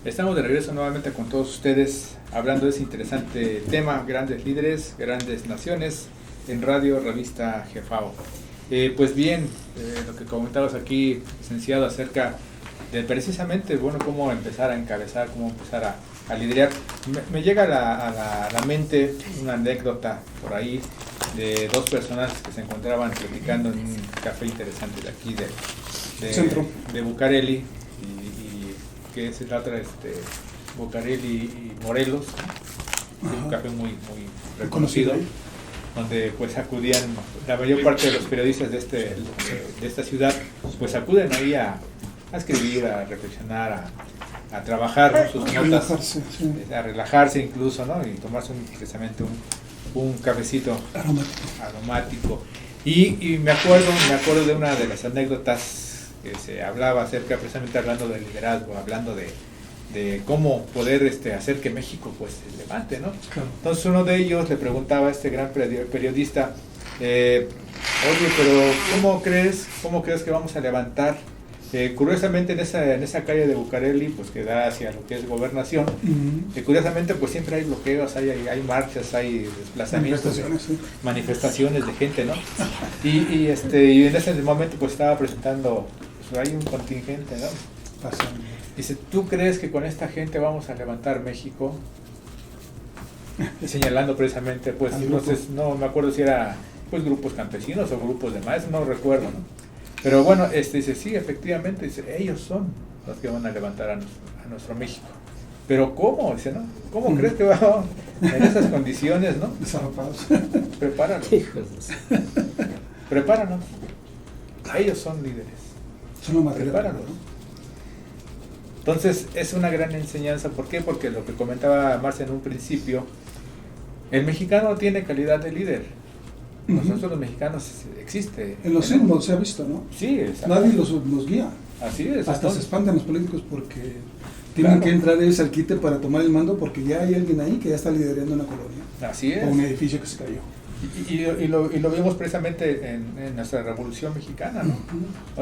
estamos de regreso nuevamente con todos ustedes hablando de ese interesante tema: grandes líderes, grandes naciones, en Radio Revista Jefao. Pues bien, lo que comentabas aquí, licenciado, acerca de precisamente, bueno, cómo empezar a encabezar, cómo empezar a liderar. Me llega a la mente una anécdota por ahí de dos personas que se encontraban platicando en un café interesante de aquí de Bucareli, que se trata de Bucareli y Morelos, un café muy reconocido, donde pues acudían la mayor parte de los periodistas de esta ciudad, pues acuden ahí a escribir, a reflexionar, a trabajar, ¿no? Sus A notas, relajarse, sí. a relajarse incluso, ¿no? Y tomarse precisamente un cafecito aromático. Y me acuerdo de una de las anécdotas que se hablaba acerca, precisamente hablando del liderazgo, hablando de cómo poder hacer que México pues se levante, ¿no? Claro. Entonces uno de ellos le preguntaba a este gran periodista, oye, pero ¿cómo crees que vamos a levantar? Curiosamente en esa calle de Bucareli, pues que da hacia lo que es Gobernación, curiosamente pues siempre hay bloqueos, hay marchas, hay desplazamientos, manifestaciones de gente, ¿no? Y en ese momento pues estaba presentando, pues hay un contingente, ¿no? Pasando. Dice, ¿tú crees que con esta gente vamos a levantar México? Señalando precisamente, pues, entonces, no me acuerdo si era pues grupos campesinos o grupos de maestros, no recuerdo, ¿no? Pero bueno, dice, sí, efectivamente, dice, ellos son los que van a levantar a nuestro México. Pero ¿cómo? Dice, ¿no? ¿Cómo crees que vamos en esas condiciones, no? Desarropados. Prepáranos. Prepáranos. Ellos son líderes. Son los materiales. Prepáranos. Entonces es una gran enseñanza. ¿Por qué? Porque lo que comentaba Marcia en un principio, el mexicano tiene calidad de líder. Nosotros los mexicanos existe. En los sismos se ha visto, ¿no? Sí, exacto. Nadie los guía. Así es. Hasta se espantan los políticos porque tienen que entrar ellos al quite para tomar el mando porque ya hay alguien ahí que ya está liderando una colonia. Así es. O un edificio que se cayó. Y lo vimos precisamente en nuestra Revolución Mexicana, ¿no?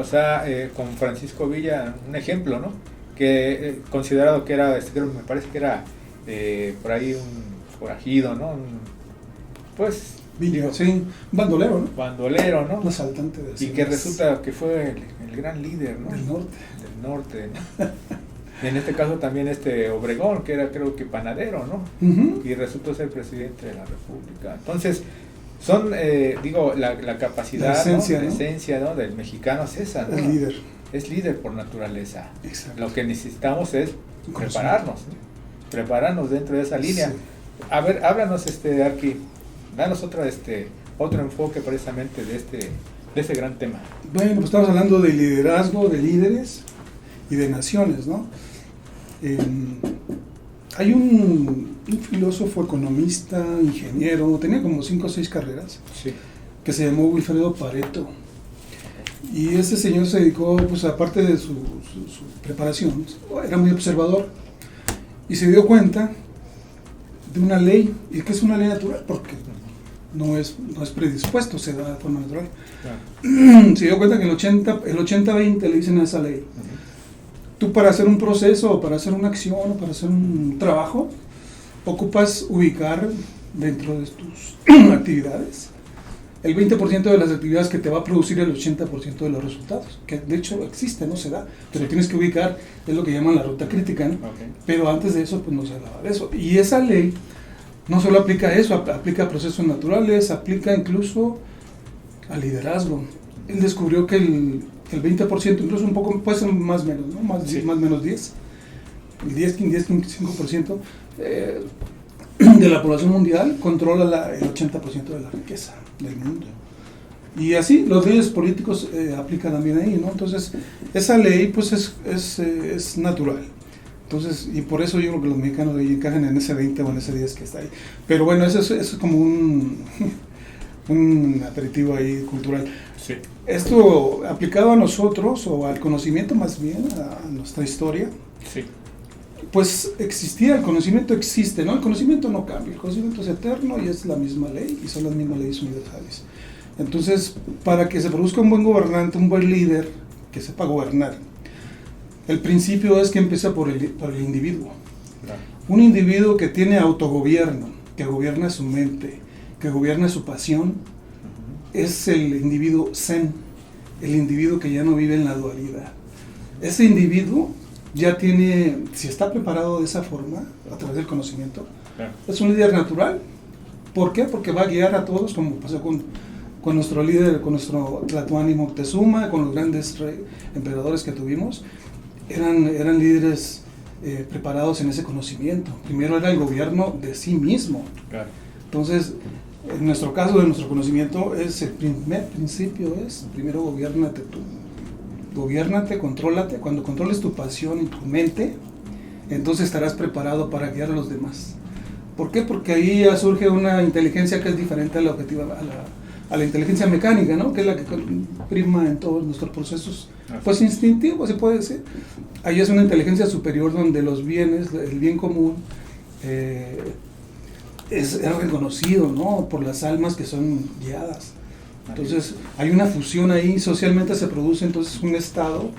O sea, con Francisco Villa, un ejemplo, ¿no? Que considerado que era, me parece que era por ahí un forajido, ¿no? Pues... Villa, sí, bandolero, ¿no? Bandolero, ¿no? Un asaltante de y que resulta que fue el gran líder, ¿no? Del norte. Del norte, ¿no? En este caso también Obregón, que era creo que panadero, ¿no? Y resultó ser presidente de la República. Entonces, son, la capacidad, la esencia, ¿no? La esencia, ¿no? Del mexicano es esa, ¿no? El líder. Es líder por naturaleza. Exacto. Lo que necesitamos es prepararnos, ¿no? Prepararnos dentro de esa línea. Sí. A ver, háblanos, Arqui, danos otro enfoque precisamente de este gran tema. Bueno, pues estamos hablando de liderazgo, de líderes y de naciones, ¿no? Hay un filósofo, economista, ingeniero, tenía como 5 o 6 carreras, sí, que se llamó Wilfredo Pareto. Y ese señor se dedicó, pues aparte de su preparación, era muy observador y se dio cuenta de una ley, y que es una ley natural porque no es predispuesto, se da de forma natural. Claro. Se dio cuenta que el 80-20 le dicen a esa ley. Tú para hacer un proceso, o para hacer una acción, o para hacer un trabajo, ocupas ubicar dentro de tus actividades el 20% de las actividades que te va a producir el 80% de los resultados, que de hecho existe, no se da, pero sí tienes que ubicar, es lo que llaman la ruta crítica, ¿no? Okay. Pero antes de eso, pues no se hablaba de eso. Y esa ley no solo aplica a eso, aplica a procesos naturales, aplica incluso al liderazgo. Él descubrió que el 20%, incluso un poco, puede ser más o menos, ¿no? Más menos 10, el 10-15% de la población mundial controla el 80% de la riqueza del mundo. Y así los líderes políticos aplican también ahí, ¿no? Entonces, esa ley pues es natural. Entonces, y por eso yo creo que los mexicanos ahí encajan en ese 20 o en ese 10 que está ahí. Pero bueno, eso es como un aperitivo ahí cultural. Sí. Esto aplicado a nosotros, o al conocimiento más bien, a nuestra historia, sí, pues existía, el conocimiento existe, ¿no? El conocimiento no cambia, el conocimiento es eterno y es la misma ley, y son las mismas leyes universales. Entonces, para que se produzca un buen gobernante, un buen líder, que sepa gobernar, el principio es que empieza por el individuo. Claro. Un individuo que tiene autogobierno, que gobierna su mente, que gobierna su pasión, es el individuo zen, el individuo que ya no vive en la dualidad. Ese individuo ya tiene, si está preparado de esa forma, a través del conocimiento, claro, es un líder natural. ¿Por qué? Porque va a guiar a todos, como pasó con nuestro líder, con nuestro Tlatoani Moctezuma, con los grandes emperadores que tuvimos. Eran líderes preparados en ese conocimiento. Primero era el gobierno de sí mismo. Claro. Entonces, en nuestro caso, de nuestro conocimiento, el primer principio es, primero gobiérnate tú. Gobiérnate, contrólate. Cuando controles tu pasión y tu mente, entonces estarás preparado para guiar a los demás. ¿Por qué? Porque ahí ya surge una inteligencia que es diferente a la objetiva, a la inteligencia mecánica, ¿no? Que es la que prima en todos nuestros procesos, pues instintivos, se puede decir. Ahí es una inteligencia superior donde los bienes, el bien común, es reconocido, ¿no? Por las almas que son guiadas. Entonces hay una fusión ahí, socialmente se produce entonces un estado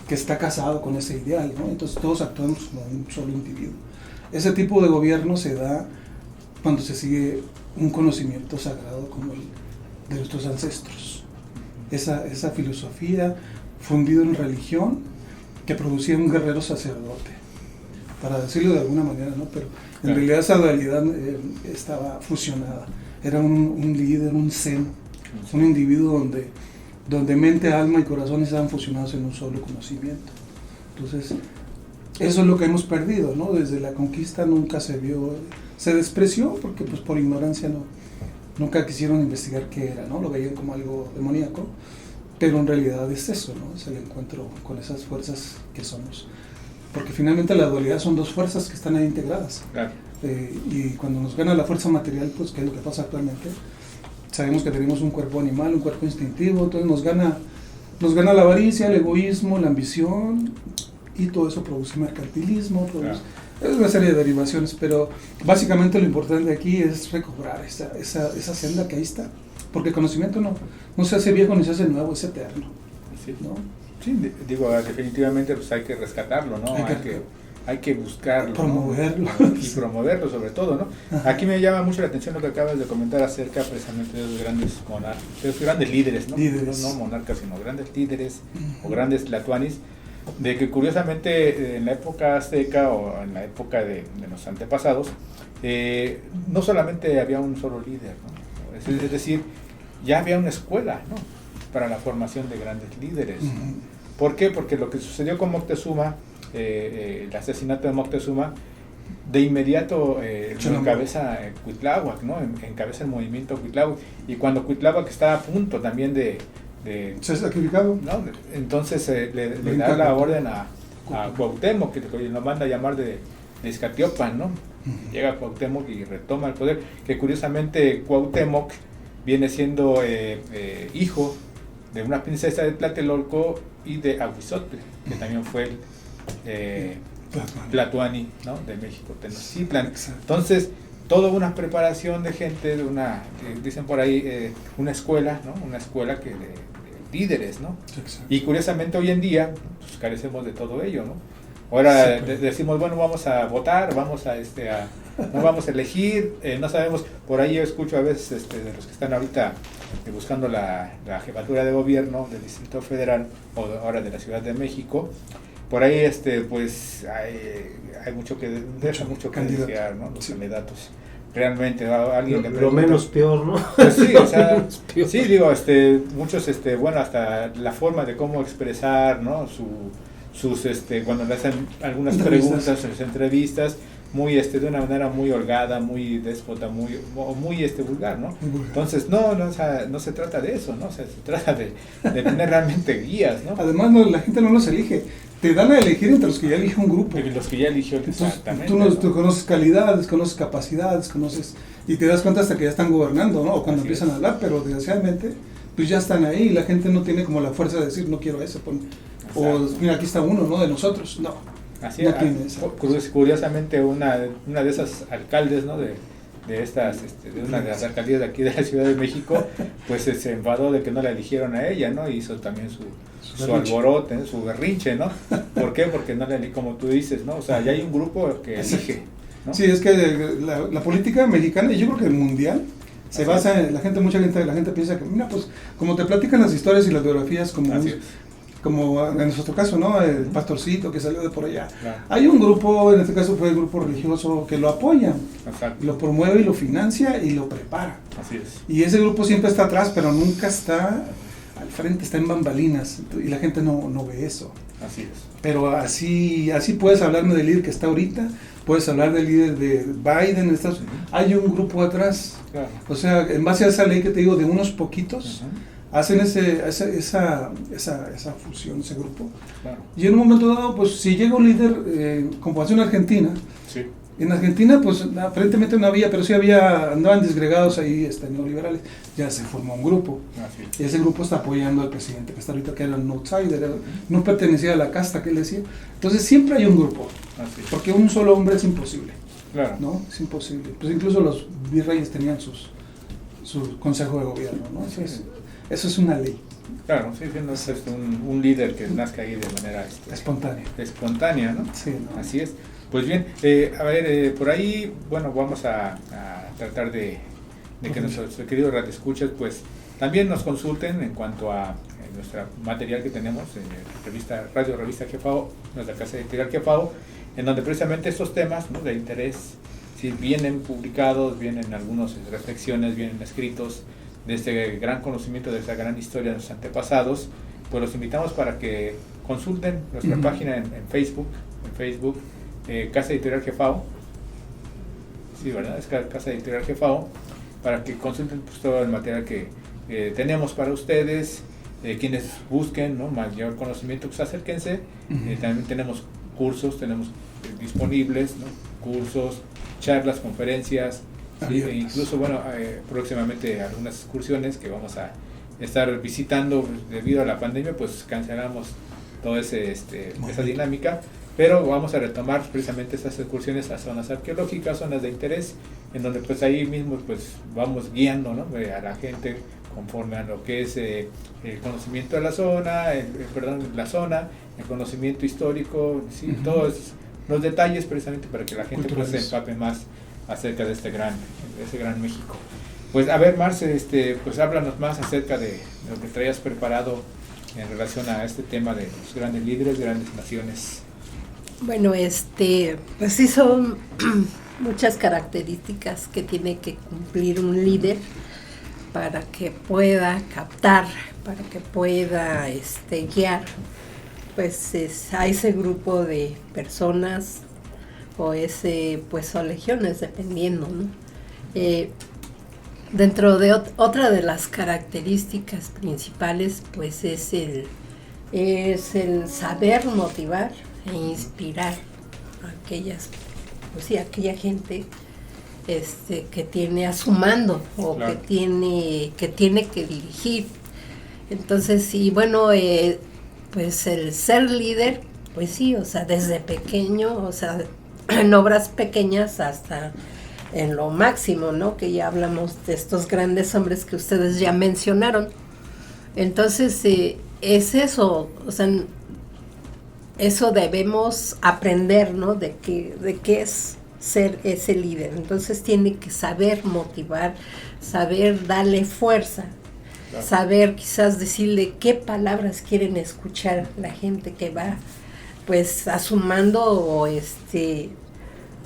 que está casado con ese ideal, ¿no? Entonces todos actuamos como un solo individuo. Ese tipo de gobierno se da cuando se sigue un conocimiento sagrado como el de nuestros ancestros. Esa filosofía fundida en religión que producía un guerrero sacerdote, para decirlo de alguna manera, ¿no? Pero en realidad esa dualidad estaba fusionada. Era un líder, un zen, un individuo donde mente, alma y corazón estaban fusionados en un solo conocimiento. Entonces, eso es lo que hemos perdido, ¿no? Desde la conquista nunca se vio, se despreció porque pues por ignorancia nunca quisieron investigar qué era, ¿no? Lo veían como algo demoníaco, pero en realidad es eso, ¿no? Es el encuentro con esas fuerzas que somos. Porque finalmente la dualidad son dos fuerzas que están ahí integradas. Claro. Y cuando nos gana la fuerza material, pues que es lo que pasa actualmente, sabemos que tenemos un cuerpo animal, un cuerpo instintivo, entonces nos gana la avaricia, el egoísmo, la ambición, y todo eso produce mercantilismo, es una serie de derivaciones, pero básicamente lo importante aquí es recobrar esa senda que ahí está, porque el conocimiento no se hace viejo ni se hace nuevo, es eterno, Sí. ¿no? Sí, digo, definitivamente pues hay que rescatarlo, ¿no? Hay que buscarlo, promoverlo, ¿no? Y promoverlo sobre todo, ¿no? Ajá. Aquí me llama mucho la atención lo que acabas de comentar acerca precisamente de los grandes monarcas, de los grandes líderes, ¿no? Líderes. No monarcas, sino grandes líderes o grandes tlatoanis, de que curiosamente en la época azteca o en la época de los antepasados, no solamente había un solo líder, ¿no? Es decir, ya había una escuela, ¿no? Para la formación de grandes líderes. ¿Por qué? Porque lo que sucedió con Moctezuma, el asesinato de Moctezuma, de inmediato lo encabeza Cuitláhuac, ¿no? Encabeza el movimiento Cuitláhuac, y cuando Cuitláhuac estaba a punto también de ¿ser sacrificado? ¿no? Entonces le da la orden a Cuauhtémoc, que lo manda a llamar de Izcatiopan, ¿no? Llega Cuauhtémoc y retoma el poder, que curiosamente Cuauhtémoc viene siendo hijo de una princesa de Tlatelolco y de Ahuizotl, que también fue el Tlatoani, ¿no? De México, Tenochtitlan. Entonces, toda una preparación de gente, dicen por ahí, una escuela, ¿no? Una escuela de líderes, ¿no? Y curiosamente hoy en día, pues carecemos de todo ello, ¿no? Ahora decimos, bueno, vamos a votar, no vamos a elegir, no sabemos, por ahí yo escucho a veces de los que están ahorita buscando la jefatura de gobierno del Distrito Federal o ahora de la Ciudad de México, por ahí pues hay mucho que desear, ¿no? Los candidatos. Realmente alguien le pregunta, lo menos peor, ¿no? Pues sí, o sea, sí, digo, muchos, bueno, hasta la forma de cómo expresar, ¿no? Sus cuando le hacen algunas preguntas en las entrevistas, muy de una manera muy holgada, muy déspota, muy vulgar, ¿no? Entonces o sea, no se trata de eso, ¿no? O sea, se trata de tener realmente guías, ¿no? Además la gente no los elige, te dan a elegir entre los que ya elige un grupo. Los que ya eligió, exactamente. Tú conoces calidades, conoces capacidades, y te das cuenta hasta que ya están gobernando, ¿no? O cuando empiezan a hablar, pero desgraciadamente pues ya están ahí y la gente no tiene como la fuerza de decir no quiero ese, o mira aquí está uno, ¿no? De nosotros, no. Así no es. Curiosamente una de esas alcaldes, ¿no? de una de las alcaldías de aquí de la Ciudad de México, pues se enfadó de que no la eligieron a ella, ¿no? Hizo también su alborote, su berrinche, ¿no? ¿Por qué? Porque no la como tú dices, ¿no? O sea, ya hay un grupo que elige, ¿no? Sí, es que la política mexicana, y yo creo que el mundial, se basa en mucha gente piensa que, mira, pues como te platican las historias y las biografías como en nuestro caso, ¿no? El pastorcito que salió de por allá. Claro. Hay un grupo, en este caso fue el grupo religioso, que lo apoya, lo promueve y lo financia y lo prepara. Así es. Y ese grupo siempre está atrás, pero nunca está al frente, está en bambalinas, y la gente no ve eso. Así es. Pero así puedes hablarme del líder que está ahorita, puedes hablar del líder de Biden, hay un grupo atrás. Claro. O sea, en base a esa ley que te digo de unos poquitos, hacen esa fusión, ese grupo. Claro. Y en un momento dado, pues si llega un líder, como pasó en Argentina, Sí. en Argentina pues aparentemente no había, pero sí andaban disgregados ahí neoliberales, ya se formó un grupo. Así. Y ese grupo está apoyando al presidente que está ahorita, que era un outsider, no pertenecía a la casta que él decía. Entonces siempre hay un grupo, Así. porque un solo hombre es imposible, Claro. ¿no? Es imposible. Pues incluso los virreyes tenían su consejo de gobierno, ¿no? Eso es una ley Claro, sí, no es un líder que nazca ahí de manera espontánea, ¿no? Sí, ¿no? Así es. Pues bien, a ver, por ahí, bueno, vamos a tratar de que nuestros queridos radioescuchas, pues, también nos consulten en cuanto a nuestro material que tenemos en Radio Revista GFAO, nuestra casa editorial GFAO, en donde precisamente estos temas, ¿no?, de interés, si vienen publicados, vienen algunas reflexiones, vienen escritos de este gran conocimiento, de esta gran historia de nuestros antepasados, pues los invitamos para que consulten nuestra página en Facebook, Casa Editorial GFAO, sí, ¿verdad? Es Casa Editorial GFAO, para que consulten pues todo el material que tenemos para ustedes, quienes busquen, ¿no?, mayor conocimiento, pues acérquense. También tenemos cursos, tenemos disponibles, ¿no?, cursos, charlas, conferencias, ¿sí? E incluso, bueno, próximamente algunas excursiones que vamos a estar visitando. Debido a la pandemia, pues cancelamos toda esa dinámica, pero vamos a retomar precisamente esas excursiones a zonas arqueológicas, zonas de interés, en donde pues ahí mismo pues vamos guiando, ¿no?, a la gente conforme a lo que es el conocimiento de la zona, el conocimiento histórico, ¿sí? Todos los detalles precisamente para que la gente pues se empape más acerca de ese gran México. Pues a ver, Marce, pues háblanos más acerca de lo que traías preparado en relación a este tema de los grandes líderes, grandes naciones. Bueno, pues sí son muchas características que tiene que cumplir un líder para que pueda captar, para que pueda guiar pues a ese grupo de personas o o legiones, dependiendo, ¿no? Dentro de otra de las características principales, pues es el saber motivar e inspirar a aquella gente que tiene a su mando o claro, que tiene que dirigir. Entonces, y bueno, pues el ser líder, pues sí, o sea, desde pequeño, o sea, en obras pequeñas hasta en lo máximo, ¿no? Que ya hablamos de estos grandes hombres que ustedes ya mencionaron. Entonces, es eso, o sea, eso debemos aprender, ¿no? De qué es ser ese líder. Entonces tiene que saber motivar, saber darle fuerza, claro, saber quizás decirle qué palabras quieren escuchar la gente que va pues a su mando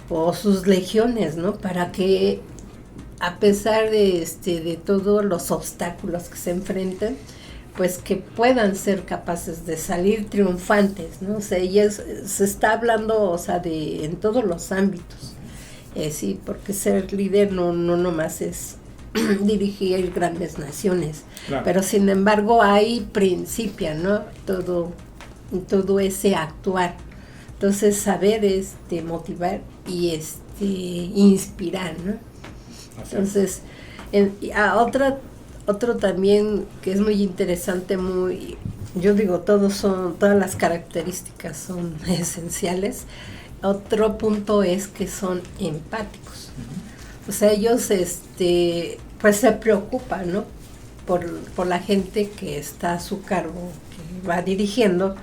o sus legiones, ¿no? Para que a pesar de todos los obstáculos que se enfrentan, pues que puedan ser capaces de salir triunfantes, ¿no? O sea, se está hablando, o sea, en todos los ámbitos, sí, porque ser líder no nomás es dirigir grandes naciones, claro, pero sin embargo ahí principia, ¿no? Todo ese actuar. Entonces saber motivar y inspirar, ¿no? Entonces, otro también que es muy interesante, yo digo, todas las características son esenciales. Otro punto es que son empáticos. O sea, ellos pues se preocupan, ¿no? Por la gente que está a su cargo, que va dirigiendo,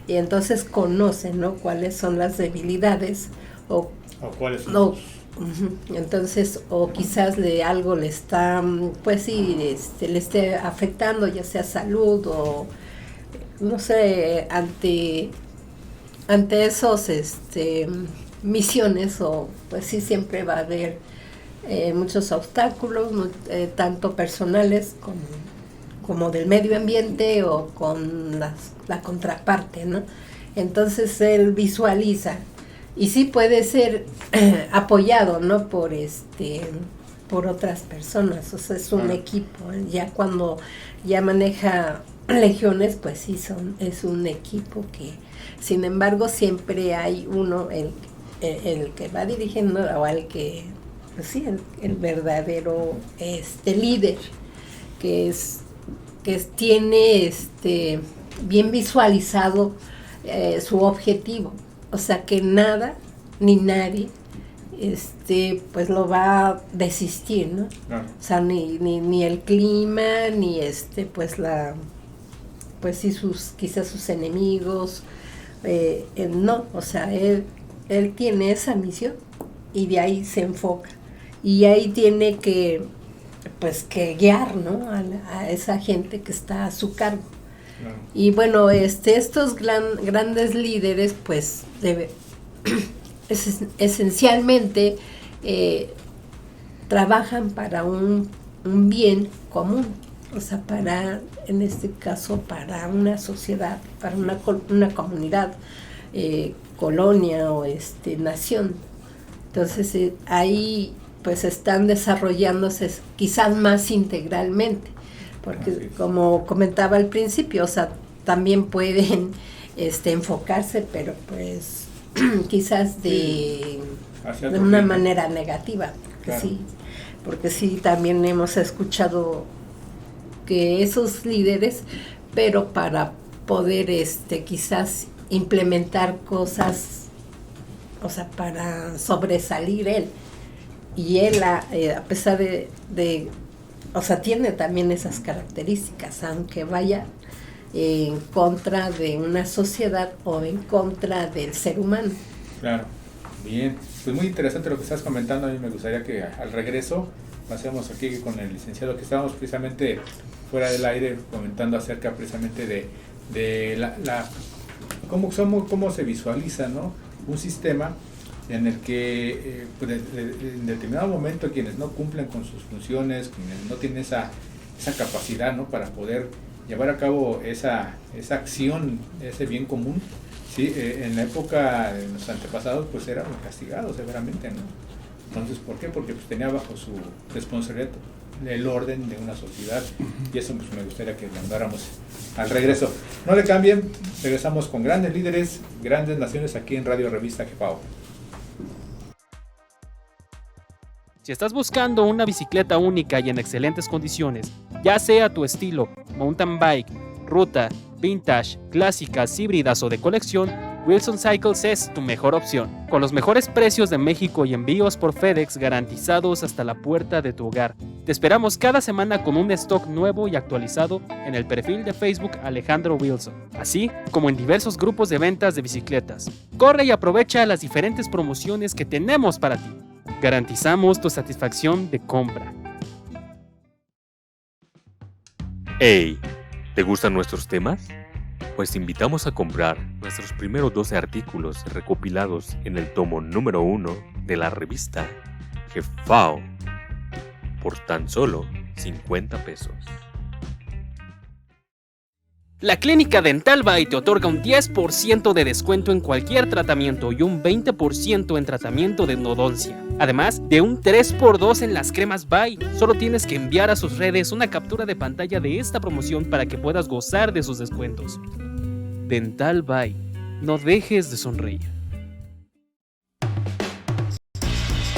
y entonces conocen, ¿no? Cuáles son las debilidades o cuáles son entonces, o quizás algo le está, pues sí, le esté afectando, ya sea salud o no sé, ante esos misiones, o pues sí, siempre va a haber muchos obstáculos, tanto personales como del medio ambiente o con la contraparte, ¿no? Entonces él visualiza y sí puede ser apoyado, ¿no? Por otras personas, o sea, es un equipo. Ya cuando ya maneja legiones, pues sí, es un equipo que, sin embargo, siempre hay uno, el que va dirigiendo, o el que, pues sí, el verdadero líder, que tiene bien visualizado su objetivo, o sea, que nada ni nadie pues lo va a desistir, ¿no? O sea, ni el clima, ni pues sí, quizás sus enemigos, no, o sea, él tiene esa misión y de ahí se enfoca, y ahí tiene que guiar, ¿no? A esa gente que está a su cargo. Claro. Y bueno, estos grandes líderes, pues esencialmente trabajan para un bien común, o sea, en este caso, para una sociedad, para una comunidad, colonia o nación. Entonces ahí pues están desarrollándose quizás más integralmente, porque como comentaba al principio, o sea, también pueden enfocarse, pero pues quizás de una manera negativa, claro. Sí, porque sí, también hemos escuchado que esos líderes, pero para poder quizás implementar cosas, o sea, para sobresalir él, y él a pesar de o sea, tiene también esas características, aunque vaya en contra de una sociedad o en contra del ser humano. Claro, bien, pues muy interesante lo que estás comentando. A mí me gustaría que al regreso pasemos aquí con el licenciado, que estábamos precisamente fuera del aire comentando acerca precisamente de cómo se visualiza, ¿no? Un sistema en el que pues en determinado momento quienes no cumplen con sus funciones, quienes no tienen esa capacidad, ¿no? Para poder llevar a cabo esa acción, ese bien común, ¿sí? En la época de los antepasados pues eran castigados severamente, ¿no? Entonces, ¿por qué? Porque pues tenía bajo su responsabilidad el orden de una sociedad, y eso pues me gustaría que lo andáramos al regreso. No le cambien, regresamos con grandes líderes, grandes naciones aquí en Radio Revista GEFAO. Si estás buscando una bicicleta única y en excelentes condiciones, ya sea tu estilo, mountain bike, ruta, vintage, clásicas, híbridas o de colección, Wilson Cycles es tu mejor opción. Con los mejores precios de México y envíos por FedEx garantizados hasta la puerta de tu hogar. Te esperamos cada semana con un stock nuevo y actualizado en el perfil de Facebook Alejandro Wilson, así como en diversos grupos de ventas de bicicletas. Corre y aprovecha las diferentes promociones que tenemos para ti. Garantizamos tu satisfacción de compra. Hey, ¿te gustan nuestros temas? Pues te invitamos a comprar nuestros primeros 12 artículos recopilados en el tomo número 1 de la revista GEFAO por tan solo 50 pesos. La Clínica Dental By te otorga un 10% de descuento en cualquier tratamiento y un 20% en tratamiento de endodoncia. Además de un 3x2 en las cremas By. Solo tienes que enviar a sus redes una captura de pantalla de esta promoción para que puedas gozar de sus descuentos. Dental By. No dejes de sonreír.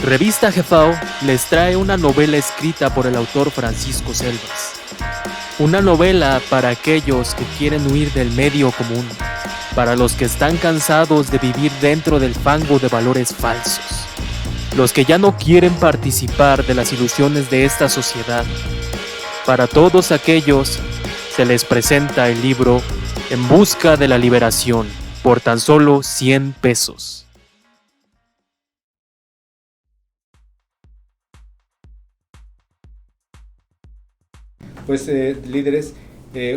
Revista GEFAO les trae una novela escrita por el autor Francisco Selvas. Una novela para aquellos que quieren huir del medio común, para los que están cansados de vivir dentro del fango de valores falsos, los que ya no quieren participar de las ilusiones de esta sociedad. Para todos aquellos se les presenta el libro En busca de la liberación por tan solo 100 pesos. Pues líderes,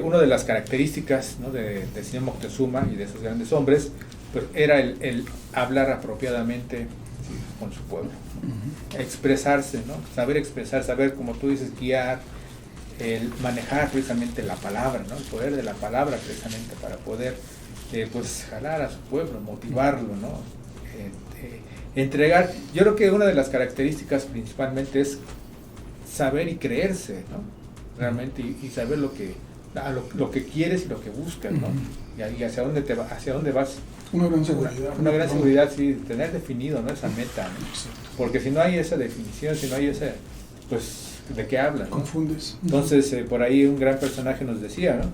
una de las características, ¿no? del señor Moctezuma y de esos grandes hombres, pues era el hablar apropiadamente, ¿sí? con su pueblo, ¿no? Expresarse, ¿no? Saber expresar, saber, como tú dices, guiar, el manejar precisamente la palabra, ¿no? El poder de la palabra precisamente para poder pues jalar a su pueblo, motivarlo, ¿no? entregar, yo creo que una de las características principalmente es saber y creerse, ¿no? Realmente, y saber lo que quieres y lo que buscas, ¿no? Y hacia dónde hacia dónde vas. Una gran seguridad. Una gran seguridad, sí, tener definido, ¿no? Esa meta, ¿no? Porque si no hay esa definición, si no hay esa, pues, ¿de qué hablas? ¿no? Confundes. Entonces, por ahí un gran personaje nos decía, ¿no?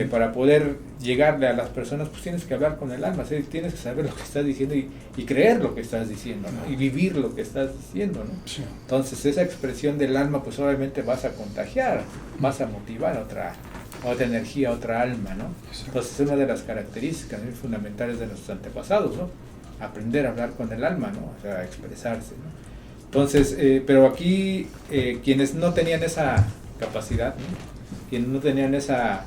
Para poder llegarle a las personas, pues tienes que hablar con el alma, ¿sí? Tienes que saber lo que estás diciendo y creer lo que estás diciendo, ¿no? Y vivir lo que estás diciendo, ¿no? Sí. Entonces, esa expresión del alma, pues obviamente vas a contagiar, vas a motivar a otra energía, a otra alma, ¿no? Entonces, es una de las características fundamentales de nuestros antepasados, ¿no? Aprender a hablar con el alma, ¿no? O sea, expresarse, ¿no? Entonces, pero aquí quienes no tenían esa capacidad, ¿no? Quienes no tenían esa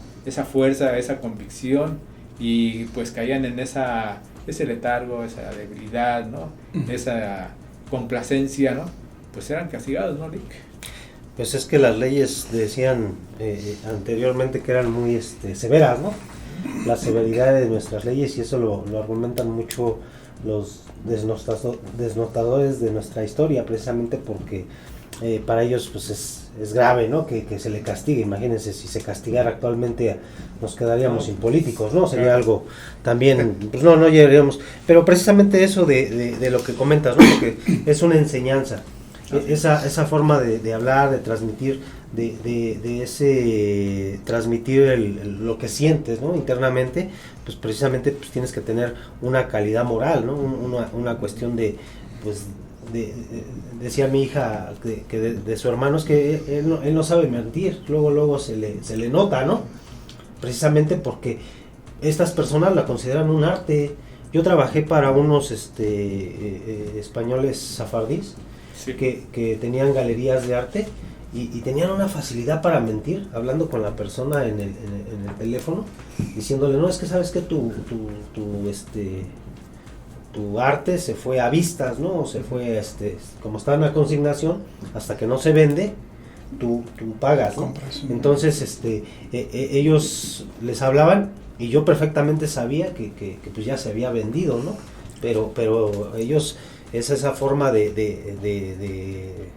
fuerza, esa convicción, y pues caían en ese letargo, esa debilidad, ¿no? Esa complacencia, ¿no? Pues eran castigados, ¿no, Lick? Pues es que las leyes decían anteriormente que eran muy severas, ¿no? La severidad de nuestras leyes, y eso lo argumentan mucho los desnotadores de nuestra historia, precisamente porque para ellos pues es grave, ¿no? Que se le castigue. Imagínense, si se castigara actualmente nos quedaríamos sin políticos, ¿no? Sería algo también, pues no llegaríamos, pero precisamente eso de lo que comentas, ¿no? Porque es una enseñanza, esa forma de hablar, de transmitir, transmitir lo que sientes, ¿no? Internamente, pues precisamente pues tienes que tener una calidad moral, ¿no? Una cuestión decía mi hija que de su hermano, es que él no sabe mentir, luego se le nota, ¿no? Precisamente porque estas personas la consideran un arte. Yo trabajé para unos españoles safardíes, sí, que tenían galerías de arte y tenían una facilidad para mentir, hablando con la persona en el teléfono, diciéndole, no, es que sabes que tu arte se fue a vistas, ¿no? Se fue, como está en la consignación, hasta que no se vende, tú pagas, ¿no? Entonces, ellos les hablaban y yo perfectamente sabía que pues ya se había vendido, ¿no? Pero ellos, es esa forma de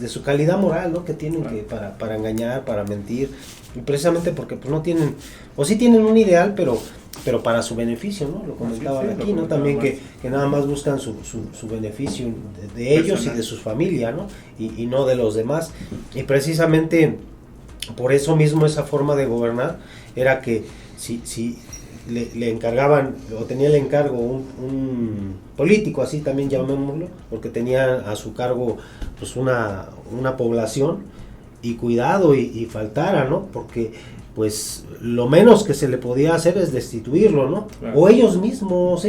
su calidad moral, ¿no? Que tienen que para engañar, para mentir, y precisamente porque pues no tienen, o sí tienen un ideal, pero para su beneficio, ¿no? Lo comentaban aquí, ¿no? También que nada más buscan su beneficio de ellos y de su familia, ¿no? Y no de los demás. Y precisamente por eso mismo esa forma de gobernar era que si le encargaban, o tenía el encargo un político, así también llamémoslo, porque tenía a su cargo pues una población, y cuidado y faltara, ¿no? Porque pues lo menos que se le podía hacer es destituirlo, ¿no? Claro. O ellos mismos,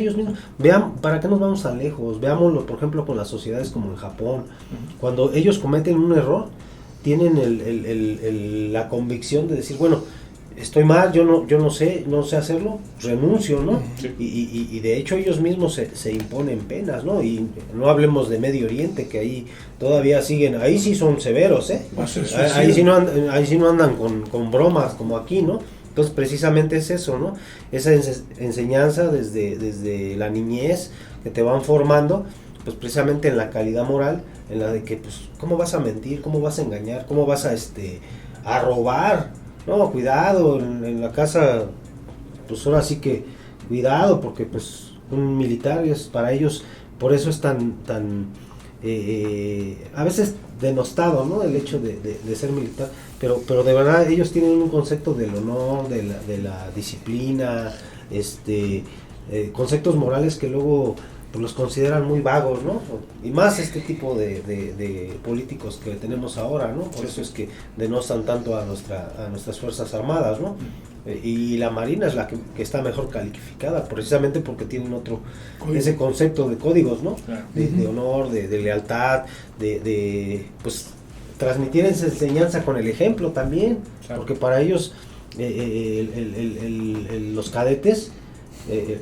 vean, ¿para qué nos vamos tan lejos? Veámoslo, por ejemplo, con las sociedades como en Japón. Cuando ellos cometen un error, tienen la convicción de decir, bueno, estoy mal, yo no sé hacerlo, renuncio, ¿no? Sí. Y de hecho ellos mismos se imponen penas, ¿no? Y no hablemos de Medio Oriente, que ahí todavía siguen, ahí sí son severos, ¿eh? Ahí sí no andan con bromas como aquí, ¿no? Entonces precisamente es eso, ¿no? Esa enseñanza desde la niñez que te van formando, pues precisamente en la calidad moral, en la de que, pues, ¿cómo vas a mentir? ¿Cómo vas a engañar? ¿Cómo vas a robar? No, cuidado, en la casa, pues ahora sí que cuidado, porque pues un militar para ellos, por eso es tan a veces denostado, ¿no? El hecho de ser militar, pero de verdad ellos tienen un concepto del honor, de la disciplina, conceptos morales que luego pues los consideran muy vagos, ¿no? Y más este tipo de políticos que tenemos ahora, ¿no? Por eso es que denostan tanto a nuestras fuerzas armadas, ¿no? Y la Marina es la que está mejor calificada, precisamente porque tienen ese concepto de códigos, ¿no? Claro. De honor, de lealtad, pues transmitir esa enseñanza con el ejemplo también, claro. Porque para ellos los cadetes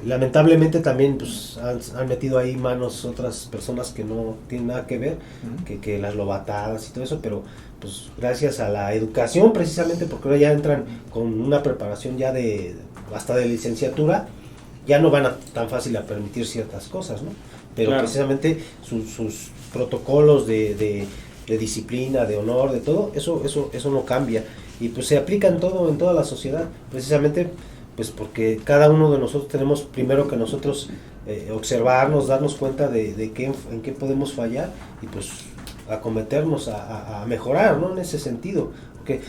lamentablemente también pues han metido ahí manos otras personas que no tienen nada que ver, que las lobatadas y todo eso, pero pues gracias a la educación, precisamente porque ahora ya entran con una preparación ya hasta de licenciatura, ya no van tan fácil a permitir ciertas cosas, ¿no? pero Claro. precisamente sus protocolos de disciplina, de honor, de todo, eso no cambia. Y pues se aplica en toda la sociedad, precisamente pues porque cada uno de nosotros tenemos primero que nosotros observarnos, darnos cuenta de en qué podemos fallar y pues acometernos a mejorar, ¿no? En ese sentido, porque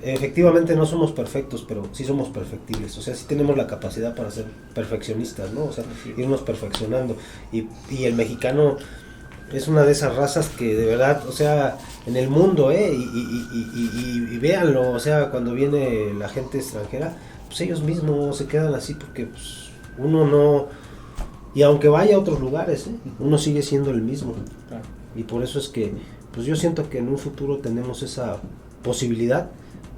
efectivamente no somos perfectos, pero sí somos perfectibles, o sea, sí tenemos la capacidad para ser perfeccionistas, ¿no? O sea, irnos perfeccionando. Y el mexicano es una de esas razas que de verdad, o sea, en el mundo, y véanlo, o sea, cuando viene la gente extranjera, pues ellos mismos se quedan así porque pues, uno no, y aunque vaya a otros lugares, uno sigue siendo el mismo. Claro. Y por eso es que, pues yo siento que en un futuro tenemos esa posibilidad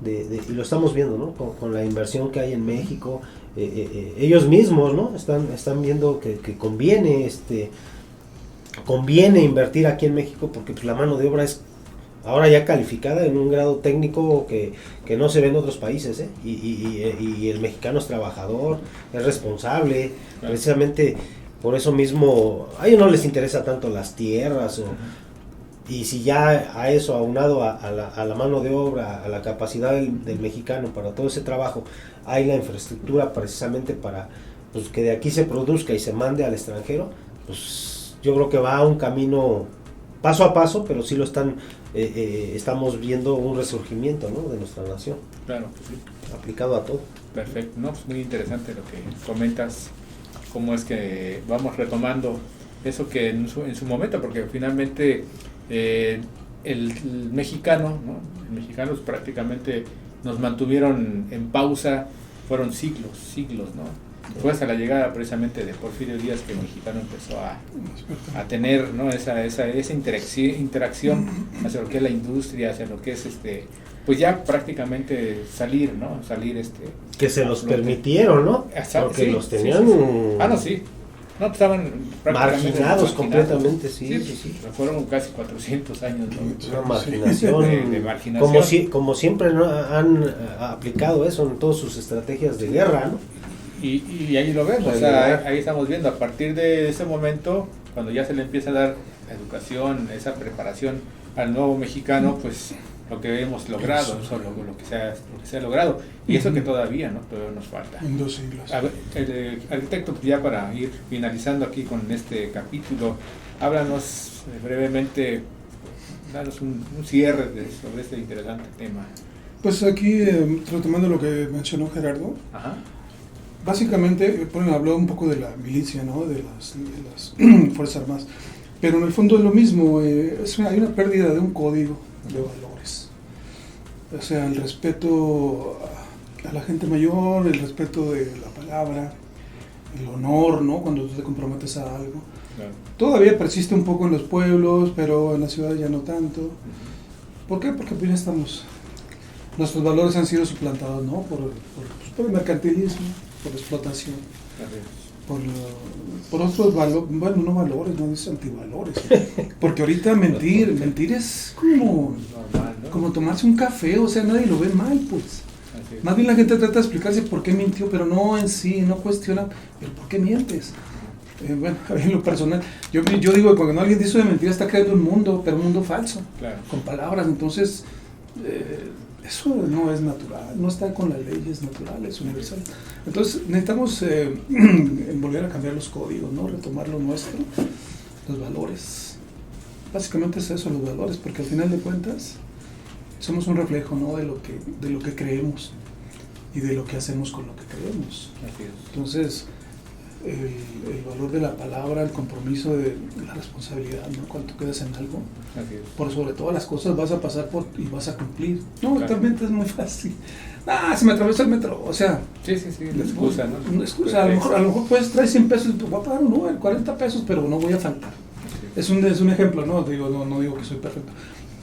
y lo estamos viendo, ¿no? Con la inversión que hay en México, ellos mismos, ¿no? Están viendo que conviene invertir aquí en México porque pues la mano de obra es ahora ya calificada en un grado técnico que no se ve en otros países, y el mexicano es trabajador, es responsable, Claro. precisamente por eso mismo a ellos no les interesa tanto las tierras y si ya a eso aunado a la mano de obra, a la capacidad del mexicano para todo ese trabajo, hay la infraestructura precisamente para pues, que de aquí se produzca y se mande al extranjero, pues yo creo que va a un camino paso a paso, pero sí lo estamos viendo un resurgimiento, ¿no? De nuestra nación, Claro, sí. aplicado a todo. Perfecto, no, pues muy interesante lo que comentas, cómo es que vamos retomando eso que en su momento, porque finalmente el mexicano, ¿no? El mexicano prácticamente nos mantuvieron en pausa, fueron siglos, ¿no? Fue hasta la llegada precisamente de Porfirio Díaz que el mexicano empezó a tener, ¿no? esa interacción hacia lo que es la industria, hacia lo que es pues ya prácticamente salir, ¿no? Que se los permitieron, ¿no? Porque sí, los tenían sí. No, estaban prácticamente marginados completamente, sí. Fueron casi 400 años, ¿no? Una marginación, de marginación. como siempre, ¿no? Han aplicado eso en todas sus estrategias de guerra, ¿no? Y ahí lo vemos, o sea, ahí estamos viendo, a partir de ese momento, cuando ya se le empieza a dar la educación, esa preparación al nuevo mexicano, pues lo que hemos logrado, lo que se ha logrado, y eso que todavía nos falta. En 2 siglos. A ver, arquitecto, ya para ir finalizando aquí con este capítulo, háblanos brevemente, danos un cierre sobre este interesante tema. Pues aquí, retomando lo que mencionó Gerardo, Ajá. básicamente, habló un poco de la milicia, ¿no? de las Fuerzas Armadas, pero en el fondo es lo mismo, hay una pérdida de un código de valores, o sea, el respeto a la gente mayor, el respeto de la palabra, el honor, ¿no? Cuando tú te comprometes a algo. Claro. Todavía persiste un poco en los pueblos, pero en la ciudad ya no tanto. ¿Por qué? Porque pues ya estamos, nuestros valores han sido suplantados, ¿no? Por el mercantilismo, por la explotación, por otros valores, bueno, no valores, no es antivalores, porque ahorita mentir es como Normal, ¿no? como tomarse un café, o sea, nadie lo ve mal, pues. Más bien la gente trata de explicarse por qué mintió, pero no en sí, no cuestiona el por qué mientes. Bueno, en lo personal, yo digo que cuando alguien dice de mentira está creando un mundo, pero un mundo falso, Claro. con palabras, entonces eso no es natural, no está con las leyes naturales, es universal. Entonces necesitamos volver a cambiar los códigos, ¿no? Retomar lo nuestro, los valores. Básicamente es eso, los valores, porque al final de cuentas somos un reflejo, ¿no? de lo que creemos y de lo que hacemos con lo que creemos. Así es. Entonces, el valor de la palabra, el compromiso de la responsabilidad, ¿no? Cuando tú quedas en algo, Así es. por sobre todas las cosas vas a pasar por y vas a cumplir. No, Claro. Realmente es muy fácil. Se me atravesó el metro, o sea, Sí, la excusa, ¿no? una excusa, a lo mejor puedes traer 100 pesos, pues voy a pagar 40 pesos, pero no voy a faltar. Es un ejemplo, ¿no? No digo que soy perfecto,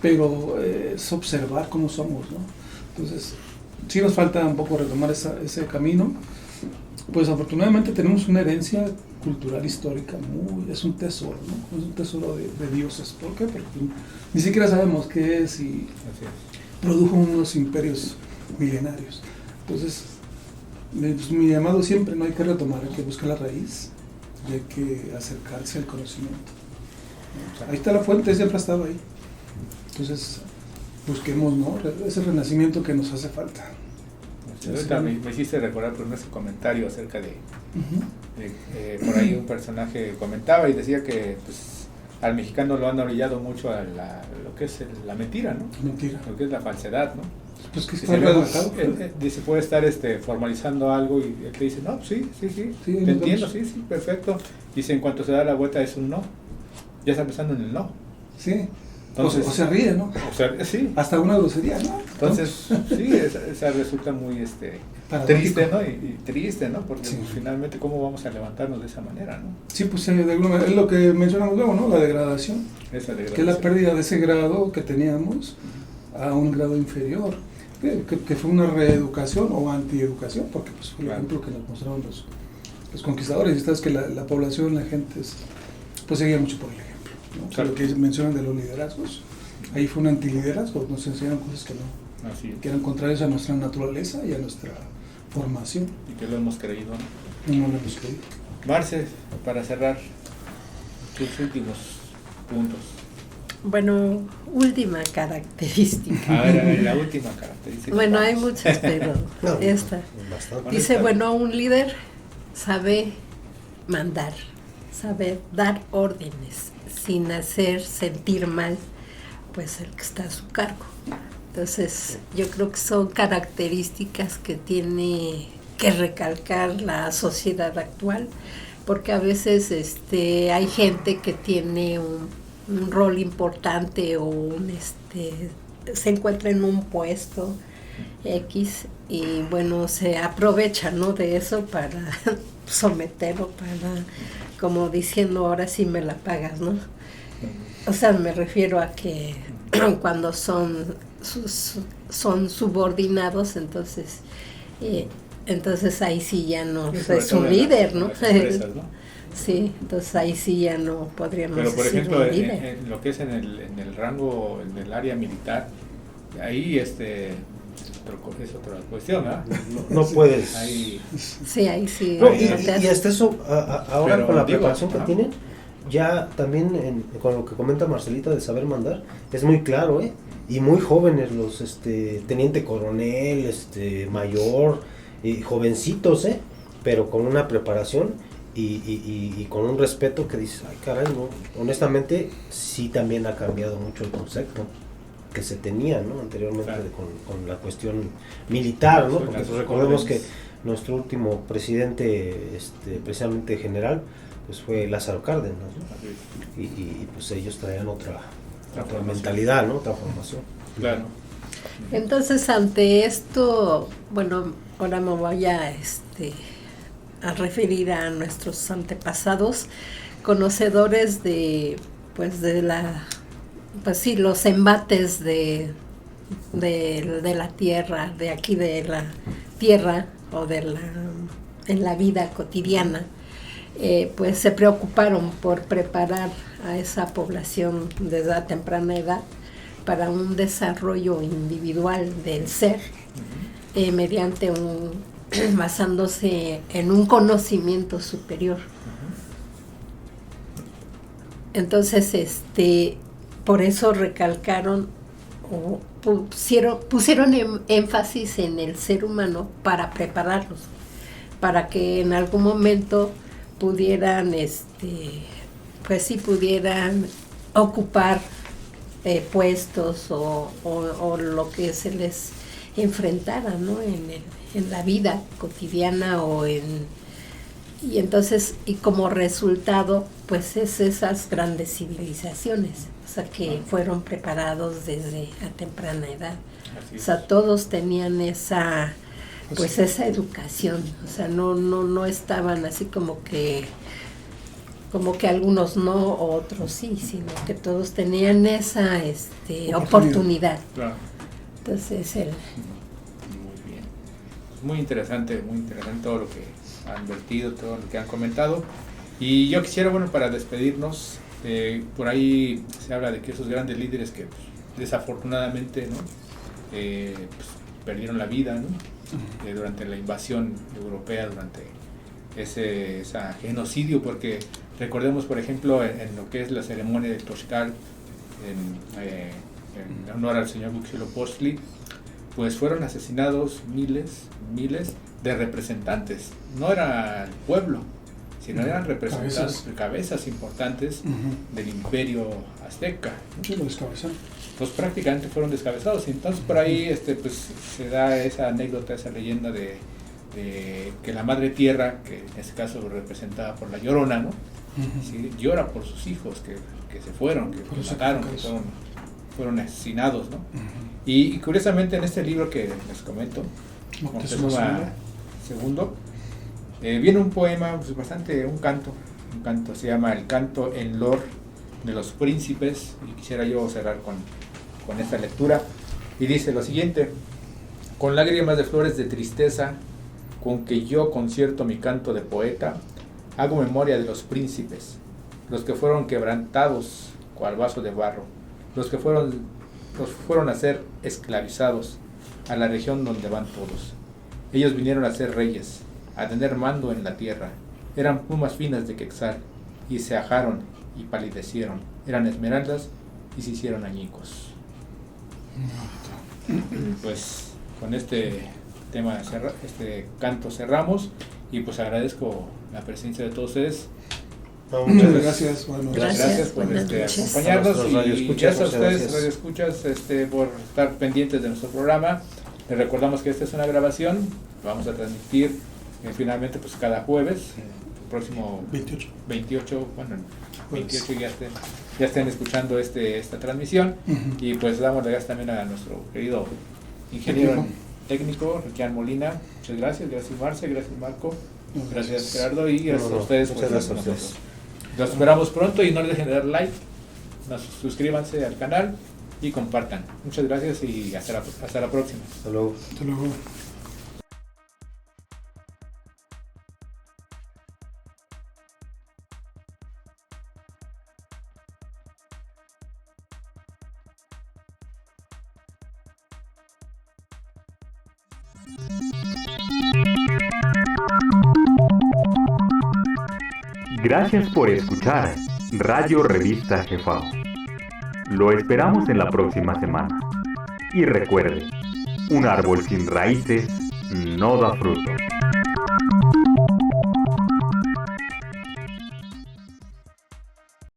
pero es observar cómo somos, ¿no? Entonces, sí nos falta un poco retomar ese camino. Pues afortunadamente tenemos una herencia cultural histórica, es un tesoro, ¿no? Es un tesoro de dioses. ¿Por qué? Porque ni siquiera sabemos qué es y Así es. produjo unos imperios milenarios. Entonces, pues, mi llamado siempre, no hay que retomar, hay que buscar la raíz y hay que acercarse al conocimiento. O sea, ahí está la fuente, siempre ha estado ahí. Entonces, busquemos, ¿no?, ese renacimiento que nos hace falta. Ahorita me hiciste recordar por ese comentario acerca de por ahí un personaje comentaba y decía que pues, al mexicano lo han orillado mucho a lo que es la mentira, ¿no? Mentira. Lo que es la falsedad, ¿no? Pues que Dice, está redactado. dice, puede estar formalizando algo y él te dice, no, sí, te entiendo, sí, perfecto. Dice, en cuanto se da la vuelta es un no, ya está pensando en el no. Sí. Entonces, o se ríe, ¿no? O sea, sí. Hasta una grosería, ¿no? Entonces, sí, esa resulta muy triste, ¿no? Y triste, ¿no? Porque sí. Pues, finalmente, ¿cómo vamos a levantarnos de esa manera, no? Sí, pues de alguna manera, es lo que mencionamos luego, ¿no? La degradación. Esa degradación. Que es la pérdida de ese grado que teníamos a un grado inferior. Que fue una reeducación o antieducación, porque pues, fue el ejemplo que nos mostraron los conquistadores. Y sabes que la población, la gente, pues seguía mucho por el ejemplo, ¿no? Claro. Lo que mencionan de los liderazgos, ahí fue un antiliderazgo, nos enseñaron cosas que eran contrarias a nuestra naturaleza y a nuestra formación. Y que lo hemos creído, ¿no? No lo hemos creído. Marce, para cerrar, tus últimos puntos. Bueno, última característica. A ver, la última característica. Bueno, hay muchas, pero esta. Dice, bueno, un líder sabe mandar, sabe dar órdenes sin hacer sentir mal pues el que está a su cargo. Entonces, yo creo que son características que tiene que recalcar la sociedad actual, porque a veces hay gente que tiene un rol importante o se encuentra en un puesto X y bueno, se aprovecha, ¿no?, de eso para someterlo, para como diciendo, ahora sí me la pagas, ¿no? O sea, me refiero a que cuando son subordinados, entonces ahí sí ya no es un líder, ¿no? Empresas, ¿no? Sí, entonces ahí sí ya no podríamos decir. Pero por ejemplo, un líder. en lo que es en el rango, en el área militar, ahí es otra cuestión, ¿verdad? No puedes. Ahí, sí, ahí sí. No, y hasta eso, ahora pero con la digo, preparación que tienen, ya también con lo que comenta Marcelita de saber mandar, es muy claro, y muy jóvenes los teniente coronel, mayor, jovencitos, pero con una preparación y con un respeto que dices, ay caray, no, honestamente sí también ha cambiado mucho el concepto que se tenía, ¿no?, anteriormente, claro, con la cuestión militar, ¿no? Porque recordemos que nuestro último presidente, precisamente general, pues fue Lázaro Cárdenas, ¿no? Y pues ellos traían otra mentalidad, ¿no?, otra formación. Claro. Entonces, ante esto, bueno, ahora me voy a referir a nuestros antepasados, conocedores de los embates de la tierra, de aquí de la tierra o en la vida cotidiana, pues se preocuparon por preparar a esa población desde a temprana edad para un desarrollo individual del ser, mediante basándose en un conocimiento superior. Entonces, por eso recalcaron o pusieron énfasis en el ser humano para prepararlos, para que en algún momento pudieran, pues sí pudieran ocupar puestos o lo que se les enfrentara, ¿no?, en la vida cotidiana y entonces, y como resultado, pues es esas grandes civilizaciones, o sea, que fueron preparados desde a temprana edad. O sea, todos tenían esa educación, o sea, no estaban así como que algunos no, otros sí, sino que todos tenían esa oportunidad. Claro. Entonces, muy bien. Muy interesante todo lo que han vertido, todo lo que han comentado. Y yo quisiera, bueno, para despedirnos, por ahí se habla de que esos grandes líderes que pues, desafortunadamente, ¿no?, pues, perdieron la vida, ¿no?, durante la invasión europea, durante ese genocidio, porque recordemos, por ejemplo, en lo que es la ceremonia de Tlaxcala, en honor al señor Huitzilopochtli, pues fueron asesinados miles de representantes. No era el pueblo, sino eran representantes, cabezas importantes del imperio azteca. Sí, lo descabezaron. Pues prácticamente fueron descabezados. Entonces por ahí pues se da esa anécdota, esa leyenda de que la madre tierra, que en este caso representada por la Llorona, ¿no? ¿Sí? Llora por sus hijos que se fueron, que mataron, que fueron asesinados, ¿no? Y curiosamente en este libro que les comento, Moctezuma II, viene un poema, pues un canto, se llama El Canto en Lor de los Príncipes, y quisiera yo cerrar con esta lectura, y dice lo siguiente: con lágrimas de flores de tristeza, con que yo concierto mi canto de poeta, hago memoria de los príncipes, los que fueron quebrantados cual vaso de barro, los que fueron a ser esclavizados a la región donde van todos. Ellos vinieron a ser reyes, a tener mando en la tierra. Eran plumas finas de quetzal, y se ajaron y palidecieron. Eran esmeraldas y se hicieron añicos. Pues con este tema, este canto cerramos, y pues agradezco la presencia de todos ustedes. Muchas gracias. Gracias por acompañarnos, y gracias a ustedes, radioescuchas, por estar pendientes de nuestro programa. Les recordamos que esta es una grabación, vamos a transmitir finalmente pues cada jueves, el próximo 28, bueno, 28 ya estén escuchando esta transmisión. Y pues damos las gracias también a nuestro querido ingeniero técnico, Riquián Molina. Muchas gracias Marce, gracias Marco, gracias Gerardo, y gracias a ustedes por estar con nosotros. Los esperamos pronto, y no dejen de dar like, suscríbanse al canal y compartan. Muchas gracias y hasta la próxima. Hasta luego. Hasta luego. Gracias por escuchar Radio Revista Jefao. Lo esperamos en la próxima semana. Y recuerde, un árbol sin raíces no da fruto.